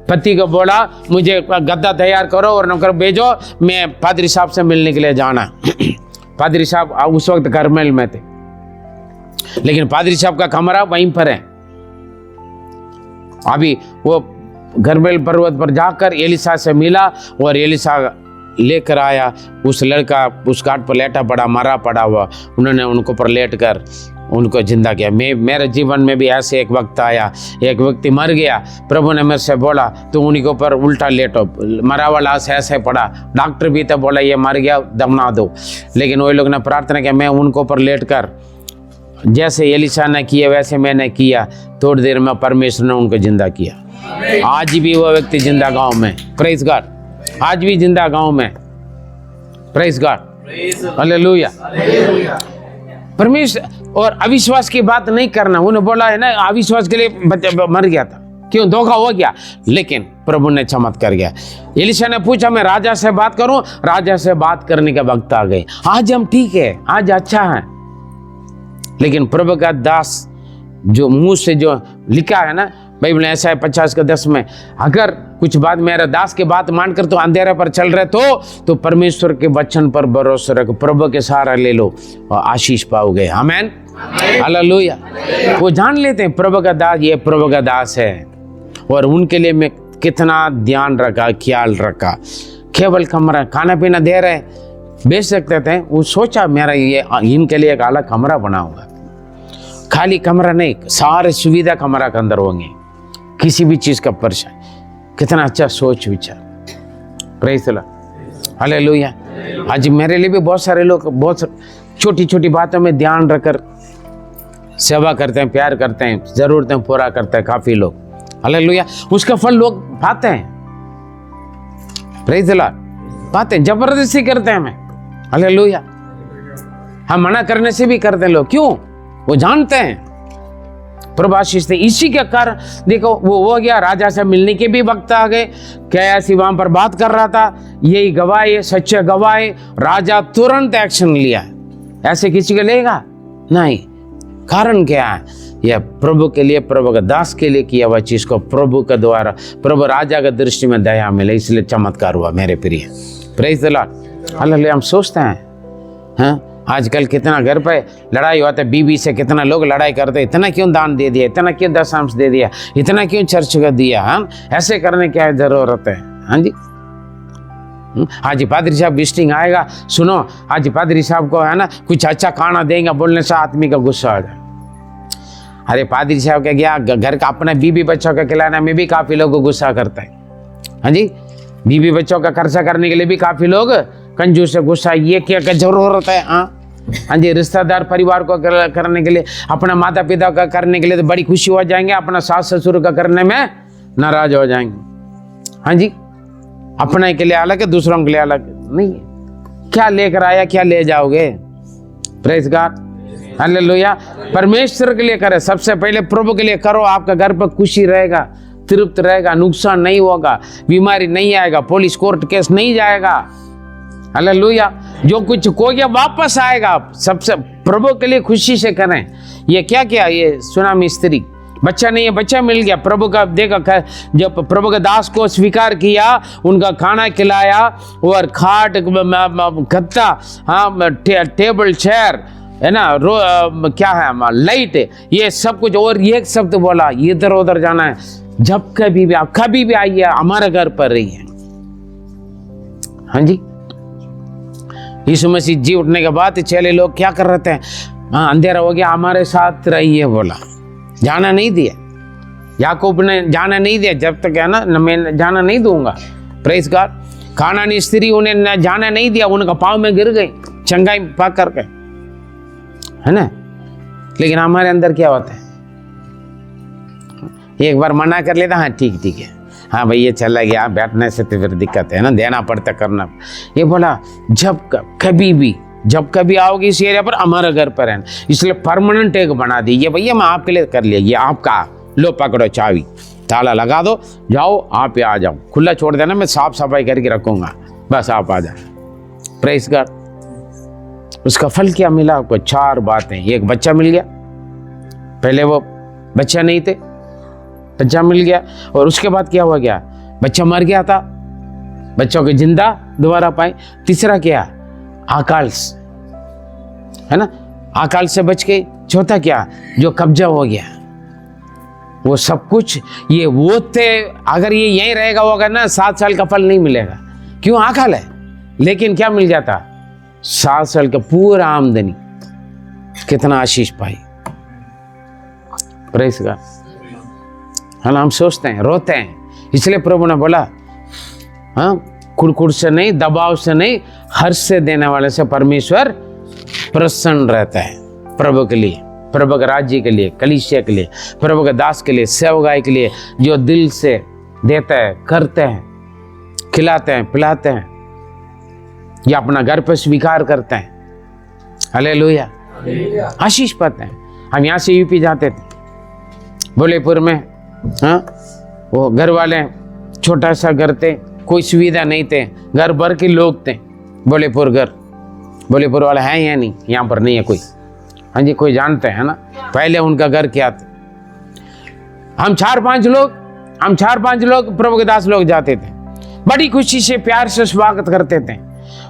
पति को बोला मुझे गद्दा तैयार करो और नौकर भेजो, मैं पादरी साहब से मिलने के लिए जाना। पादरी साहब उस वक्त करमेल में थे, लेकिन पादरी साहब का कमरा वहीं पर है। अभी वो करमेल पर्वत पर जाकर एलीशा से मिला और एलीशा लेकर आया। उस लड़का उस घाट पर लेटा पड़ा, मरा पड़ा हुआ। उन्होंने उनको पर लेट कर उनको जिंदा किया। मेरे जीवन में भी ऐसे एक वक्त आया, एक व्यक्ति मर गया, प्रभु ने मेरे से बोला तो उन्हीं के ऊपर उल्टा लेटो, मरा हुआ लाश ऐसे पड़ा। डॉक्टर भी तो बोला ये मर गया, दफना दो, लेकिन वही लोग ने प्रार्थना किया, मैं उनको पर लेट कर जैसे एलीशा ने किया वैसे मैंने किया। थोड़ी देर में परमेश्वर ने उनको जिंदा किया। आज भी वो व्यक्ति जिंदा गांव में। Praise God. आज भी जिंदा गांव में। Praise God. हालेलुया। परमेश्वर। और अविश्वास की बात नहीं करना। उन्होंने बोला है ना, अविश्वास के लिए बच्चा मर गया था, क्यों? धोखा हो गया, लेकिन प्रभु ने चमत्कार किया। एलीशा ने पूछा मैं राजा से बात करूं? राजा से बात करने का वक्त आ गए। आज हम ठीक है, आज अच्छा है, लेकिन प्रभु का दास जो मुंह से जो लिखा है ना बाइबल में, ऐसा है 50:10 में, अगर कुछ बात मेरे दास की बात मानकर तो अंधेरे पर चल रहे तो परमेश्वर के वचन पर भरोसा रखो, प्रभु के सहारा ले लो और आशीष पाओगे। आमीन। हालेलुया। वो जान लेते हैं प्रभु का दास, ये प्रभु का दास है, और उनके लिए मैं कितना ध्यान रखा, ख्याल रखा। केवल कमरा खाना पीना दे रहे, बेच सकते थे। वो सोचा मेरा ये इनके लिए एक अलग कमरा बनाऊंगा। खाली कमरा नहीं, सारे सुविधा कमरा के अंदर होंगे, किसी भी चीज का परेशान। कितना अच्छा सोच विचार। Praise the Lord. हालेलुया। आज मेरे लिए भी बहुत सारे लोग बहुत छोटी छोटी बातों में ध्यान रखकर सेवा करते हैं, प्यार करते हैं, जरूरतें पूरा करते हैं काफी लोग। हालेलुया। उसका फल लोग पाते हैं। Praise the Lord. पाते हैं, जबरदस्ती करते हैं हमें। हालेलुया। हम मना करने से भी करते हैं लोग। क्यों? वो जानते हैं प्रभु आशीष दे। इसी के कारण देखो वो हो गया, राजा से मिलने के भी वक्त आ गए। कैयासी वहां पर बात कर रहा था, यही गवाह है, सच्चे गवाह है। राजा तुरंत एक्शन लिया। ऐसे किसी को लेगा नहीं। कारण क्या है? यह प्रभु के लिए, प्रभु के दास के लिए किया हुआ चीज को प्रभु के द्वारा, प्रभु राजा के दृष्टि में दया मिले, इसलिए चमत्कार हुआ मेरे प्रिय। Praise the Lord. हालेलुया। हम सोचते हैं हाँ, आजकल कितना घर पे लड़ाई होता है, बीवी से कितना लोग लड़ाई करते हैं, इतना क्यों दान दे दिया, इतना क्यों दशांश दे दिया, इतना क्यों चर्च कर दिया। हाँ, ऐसे करने क्या जरूरत है? हाँ जी। आज पादरी साहब विजिटिंग आएगा, सुनो आज पादरी साहब को है ना कुछ अच्छा खाना देंगे बोलने से आदमी का गुस्सा आ जाए। अरे पादरी साहब का क्या, घर का अपने बीवी बच्चों का खिलाने में भी काफी लोग गुस्सा करते हैं। हाँ जी, बीवी बच्चों का खर्चा करने के लिए भी काफी लोग कंजूस से गुस्सा, ये क्या जरूरत है। हाँ जी, रिश्तेदार परिवार को करने के लिए, अपना माता पिता का करने के लिए तो बड़ी खुशी हो जाएंगे, अपना सास ससुर का करने में नाराज हो जाएंगे। हाँ जी, अपने के लिए अलग है, दूसरों के लिए अलग नहीं है। क्या लेकर आया, क्या ले जाओगे? Praise God. हालेलुया। परमेश्वर के लिए करे, सबसे पहले प्रभु के लिए करो, आपका घर पर खुशी रहेगा, तृप्त रहेगा, नुकसान नहीं होगा, बीमारी नहीं आएगा, पुलिस कोर्ट केस नहीं जाएगा। हालेलुया। जो कुछ खो गया वापस आएगा। सबसे प्रभु के लिए खुशी से करें। ये क्या किया, ये सुनामी स्त्री, बच्चा नहीं है, बच्चा मिल गया। प्रभु का देखा, जब प्रभु के दास को स्वीकार किया, उनका खाना खिलाया, और खाट गद्दा, हाँ टेबल चेयर है ना, क्या है लाइट, ये सब कुछ, और ये शब्द बोला इधर उधर जाना है, जब कभी भी आप कभी भी आइए हमारे घर पर रहिए। हाँ जी, यीशु मसीह जी उठने के बाद चेले लोग क्या कर रहे थे? हाँ, अंधेरा हो गया, हमारे साथ रहिए बोला, जाना नहीं दिया। याकूब ने जाना नहीं दिया, जब तक है ना मैं जाना नहीं दूंगा। Praise God. कानानी स्त्री उन्हें जाना नहीं दिया, उनका पाँव में गिर गई चंगाई पा करके, है ना। लेकिन हमारे अंदर क्या होता है, एक बार मना कर लेता, हाँ ठीक ठीक है, हाँ भाई ये चला गया, बैठने से तो फिर दिक्कत है ना, देना पड़ता करना। ये बोला जब कभी भी, जब कभी आओगे इस एरिया पर हमारे घर पर है, इसलिए परमानेंट एक बना दी। ये भैया मैं आपके लिए कर लिया, ये आपका, लो पकड़ो चाबी, ताला लगा दो, जाओ आप आ जाओ, खुला छोड़ देना, मैं साफ सफाई करके रखूंगा, बस आप आ जाओ। Praise God. उसका फल क्या मिला आपको? 4 बातें। एक बच्चा मिल गया, पहले वो बच्चा नहीं थे, बच्चा मिल गया, और उसके बाद क्या हुआ, गया बच्चा मर गया था, बच्चों को जिंदा दोबारा पाए। तीसरा क्या? अकाल, है ना, अकाल से बच गए। चौथा क्या? जो कब्जा हो गया, वो सब कुछ ये वो थे, अगर ये यहीं रहेगा होगा ना 7 साल का फल नहीं मिलेगा, क्यों? अकाल है। लेकिन क्या मिल जाता? 7 साल का पूरा आमदनी, कितना आशीष पाई। Praise God. हम सोचते हैं, रोते हैं, इसलिए प्रभु ने बोला, हाँ कुड़कुड़ से नहीं, दबाव से नहीं, हर्ष से देने वाले से परमेश्वर प्रसन्न रहता है। प्रभु के लिए, प्रभु के राज्य के लिए, कलीसिया के लिए, प्रभु के दास के लिए, सेवकाई के लिए, जो दिल से देते हैं, करते हैं, खिलाते हैं, पिलाते हैं, या अपना घर पर स्वीकार करते हैं। हालेलुया। आशीष पाते हैं। हम यहाँ से यूपी जाते थे, बोलेपुर में, हाँ वो घर वाले छोटा सा घर थे, कोई सुविधा नहीं थे, घर भर के लोग थे। बोलेपुर घर, बोलेपुर वाले हैं या नहीं? यहाँ पर नहीं है कोई। हाँ जी, कोई जानते हैं ना पहले उनका घर क्या था। हम 4-5 लोग प्रभु के दास लोग जाते थे, बड़ी खुशी से प्यार से स्वागत करते थे।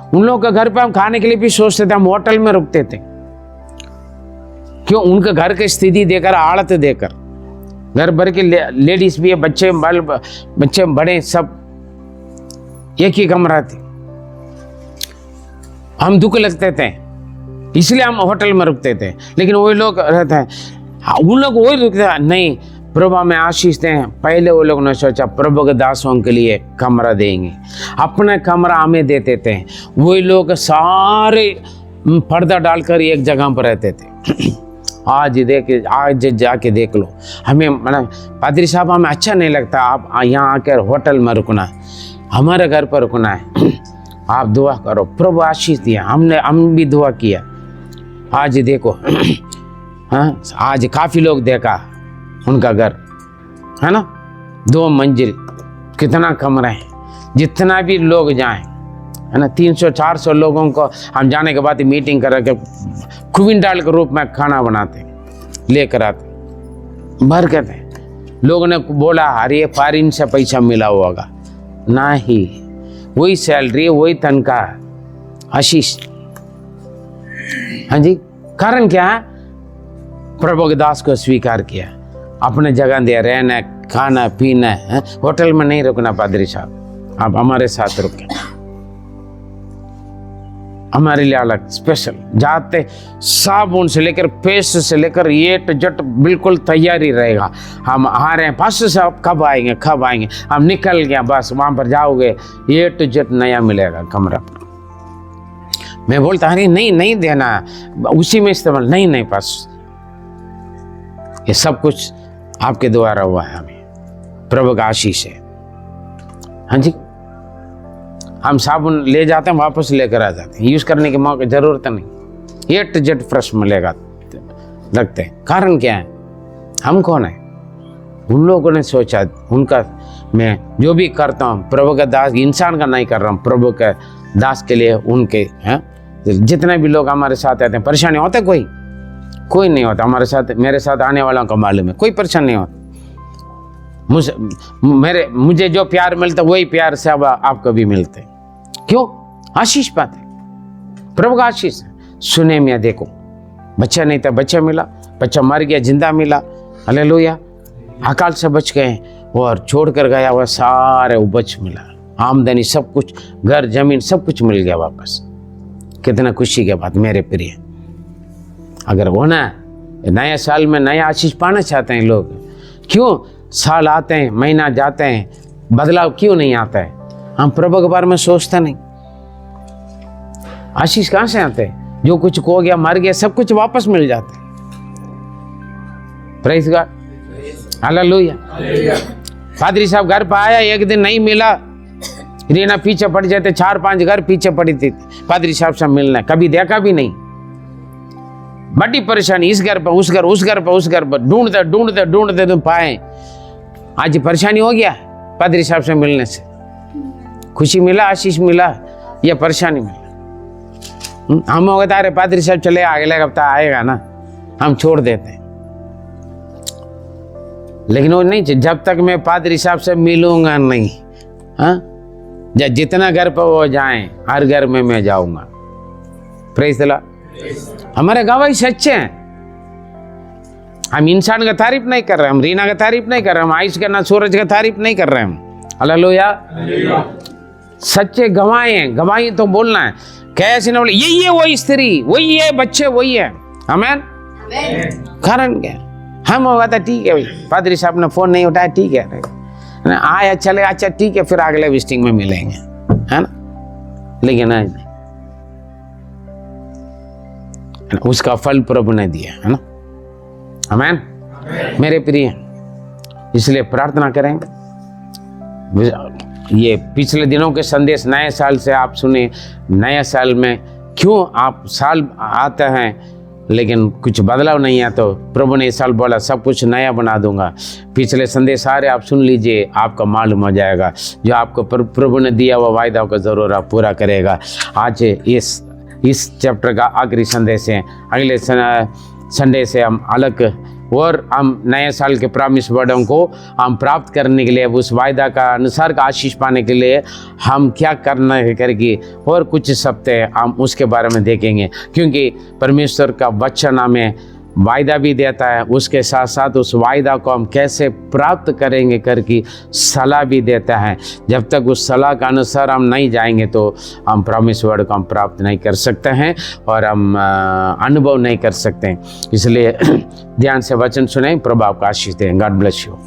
उन लोगों के घर पे हम खाने के लिए भी सोचते थे, हम होटल में रुकते थे। क्यों? उनके घर की स्थिति देकर, हालत देकर, घर भर के लेडीज भी है, बच्चे बड़े, सब एक ही कमरा थे। हम दुख लगते थे, इसलिए हम होटल में रुकते थे। लेकिन वही लोग रहते हैं, उन लोग वही रुकते हैं, नहीं प्रभु में आशीष दें। पहले वो लोग ने सोचा प्रभु के दासों के लिए कमरा देंगे, अपना कमरा हमें देते थे। वही लोग सारे पर्दा डालकर एक जगह पर रहते थे। आज जाके देख लो, हमें मतलब पादरी साहब हमें अच्छा नहीं लगता, आप यहाँ आकर होटल में रुकना, हमारे घर पर रुकना है, आप दुआ करो। प्रभु आशीष दिया, हम भी दुआ किया। आज देखो, हाँ आज काफ़ी लोग देखा, उनका घर, है ना, 2 मंजिल, कितना कमरा है, जितना भी लोग जाएं, है ना, 300-400 लोगों को हम जाने के बाद मीटिंग कर के क्विंटल के रूप में खाना बनाते लेकर आते, भर के थे। लोगों ने बोला अरे फॉरेन से पैसा मिला होगा, नहीं, वही सैलरी, वही तनख्वाह, आशीष। हाँ जी, कारण क्या है? प्रभु के दास को स्वीकार किया, अपने जगह दे, रहना, खाना पीना है, होटल में नहीं रुकना। पादरी साहब आप हमारे साथ रुके, हमारे लिए अलग स्पेशल, जाते साबुन से लेकर पेस्ट से लेकर ये to Z बिल्कुल तैयारी रहेगा। हम आ रहे हैं, बस से कब आएंगे, कब आएंगे, हम निकल गए, बस वहां पर जाओगे, ये to Z नया मिलेगा कमरा। मैं बोलता अरे नहीं देना, उसी में इस्तेमाल, नहीं बस ये सब कुछ आपके द्वारा हुआ है, हमें प्रभु का आशीष है। हाँ जी, हम साबुन ले जाते हैं, वापस लेकर आ जाते हैं, यूज करने की मौके जरूरत नहीं, ये to Z फ्रेश मिलेगा लगते हैं। कारण क्या है? हम कौन है? उन लोगों ने सोचा, उनका मैं जो भी करता हूँ प्रभु का दास, इंसान का नहीं कर रहा हूँ, प्रभु के दास के लिए। उनके हैं जितने भी लोग हमारे साथ आते हैं, परेशानी होता है? कोई नहीं होता हमारे साथ। मेरे साथ आने वालों का मालूम है, कोई परेशानी नहीं होता। मुझे जो प्यार मिलता वही प्यार से अब आपको भी मिलते। क्यों? आशीष पाते, प्रभु का आशीष। सुने मियाँ देखो, बच्चा नहीं था, बच्चा मिला, बच्चा मर गया, जिंदा मिला, हालेलुया। अकाल से बच गए और छोड़ कर गया वह सारे उपज मिला, आमदनी सब कुछ, घर जमीन सब कुछ मिल गया वापस। कितना खुशी की बात मेरे प्रिय। अगर वो ना नया साल में नया आशीष पाना चाहते हैं लोग, क्यों साल आते हैं, महीना जाते हैं, बदलाव क्यों नहीं आता है? हम प्रभु के बारे में सोचते नहीं। आशीष कहां से आते हैं? जो कुछ खो गया, मर गया, सब कुछ वापस मिल जाता है। Praise God, hallelujah. पादरी साहब घर पर आया, एक दिन नहीं मिला, रीना पीछे पड़ जाते, 4-5 घर पीछे पड़ी थी पादरी साहब से मिलना, कभी देखा भी नहीं। बड़ी परेशानी, इस घर पर उस घर, उस घर पर उस घर पर, ढूंढते तो पाए। आज परेशानी हो गया पादरी साहब से मिलने से, खुशी मिला, आशीष मिला या परेशानी मिला? हम हो गए पादरी साहब चले, अगले हफ्ता आएगा ना, हम छोड़ देते हैं। लेकिन वो नहीं, जब तक मैं पादरी साहब से मिलूंगा नहीं, हाँ, जितना घर पर वो जाएं, हर घर में मैं जाऊंगा। Praise the Lord. हमारे गवाही सच्चे हैं। हम इंसान का तारीफ नहीं कर रहे, हम रीना का तारीफ नहीं कर रहे, हम आयुष का ना सूरज का तारीफ नहीं कर रहे हैं। हालेलुया। सच्चे गवाही हैं। गवाही तो बोलना है, कैसे ना बोले यही है वही स्त्री, वही है बच्चे, वही है। आमीन। कारण क्या? हम होगा था ठीक है भाई, पादरी साहब ने फोन नहीं उठाया, ठीक है ना, आया चले, अच्छा ठीक है, फिर अगले विजिटिंग में मिलेंगे, है ना। लेकिन नहीं, उसका फल प्रभु ने दिया, है ना। आमीन मेरे प्रिय। इसलिए प्रार्थना करेंगे। ये पिछले दिनों के संदेश नए साल से आप सुने। नए साल में क्यों आप साल आते हैं लेकिन कुछ बदलाव नहीं है, तो प्रभु ने इस साल बोला सब कुछ नया बना दूंगा। पिछले संदेश सारे आप सुन लीजिए, आपका मालूम हो जाएगा। जो आपको प्रभु ने दिया हुआ वायदा को जरूर आप पूरा करेगा। आज इस चैप्टर का आखिरी संदेश है। अगले संडे से हम अलग और हम नए साल के प्रॉमिस वर्डों को हम प्राप्त करने के लिए, उस वायदा का अनुसार का आशीष पाने के लिए हम क्या करना है करके और कुछ हफ्ते हम उसके बारे में देखेंगे। क्योंकि परमेश्वर का वचन हमें वायदा भी देता है, उसके साथ साथ उस वायदा को हम कैसे प्राप्त करेंगे करके सलाह भी देता है। जब तक उस सलाह का अनुसार हम नहीं जाएंगे तो हम प्रॉमिस वर्ड को हम प्राप्त नहीं कर सकते हैं और हम अनुभव नहीं कर सकते हैं। इसलिए ध्यान से वचन सुने। प्रभु आपका आशीष दें। God bless you.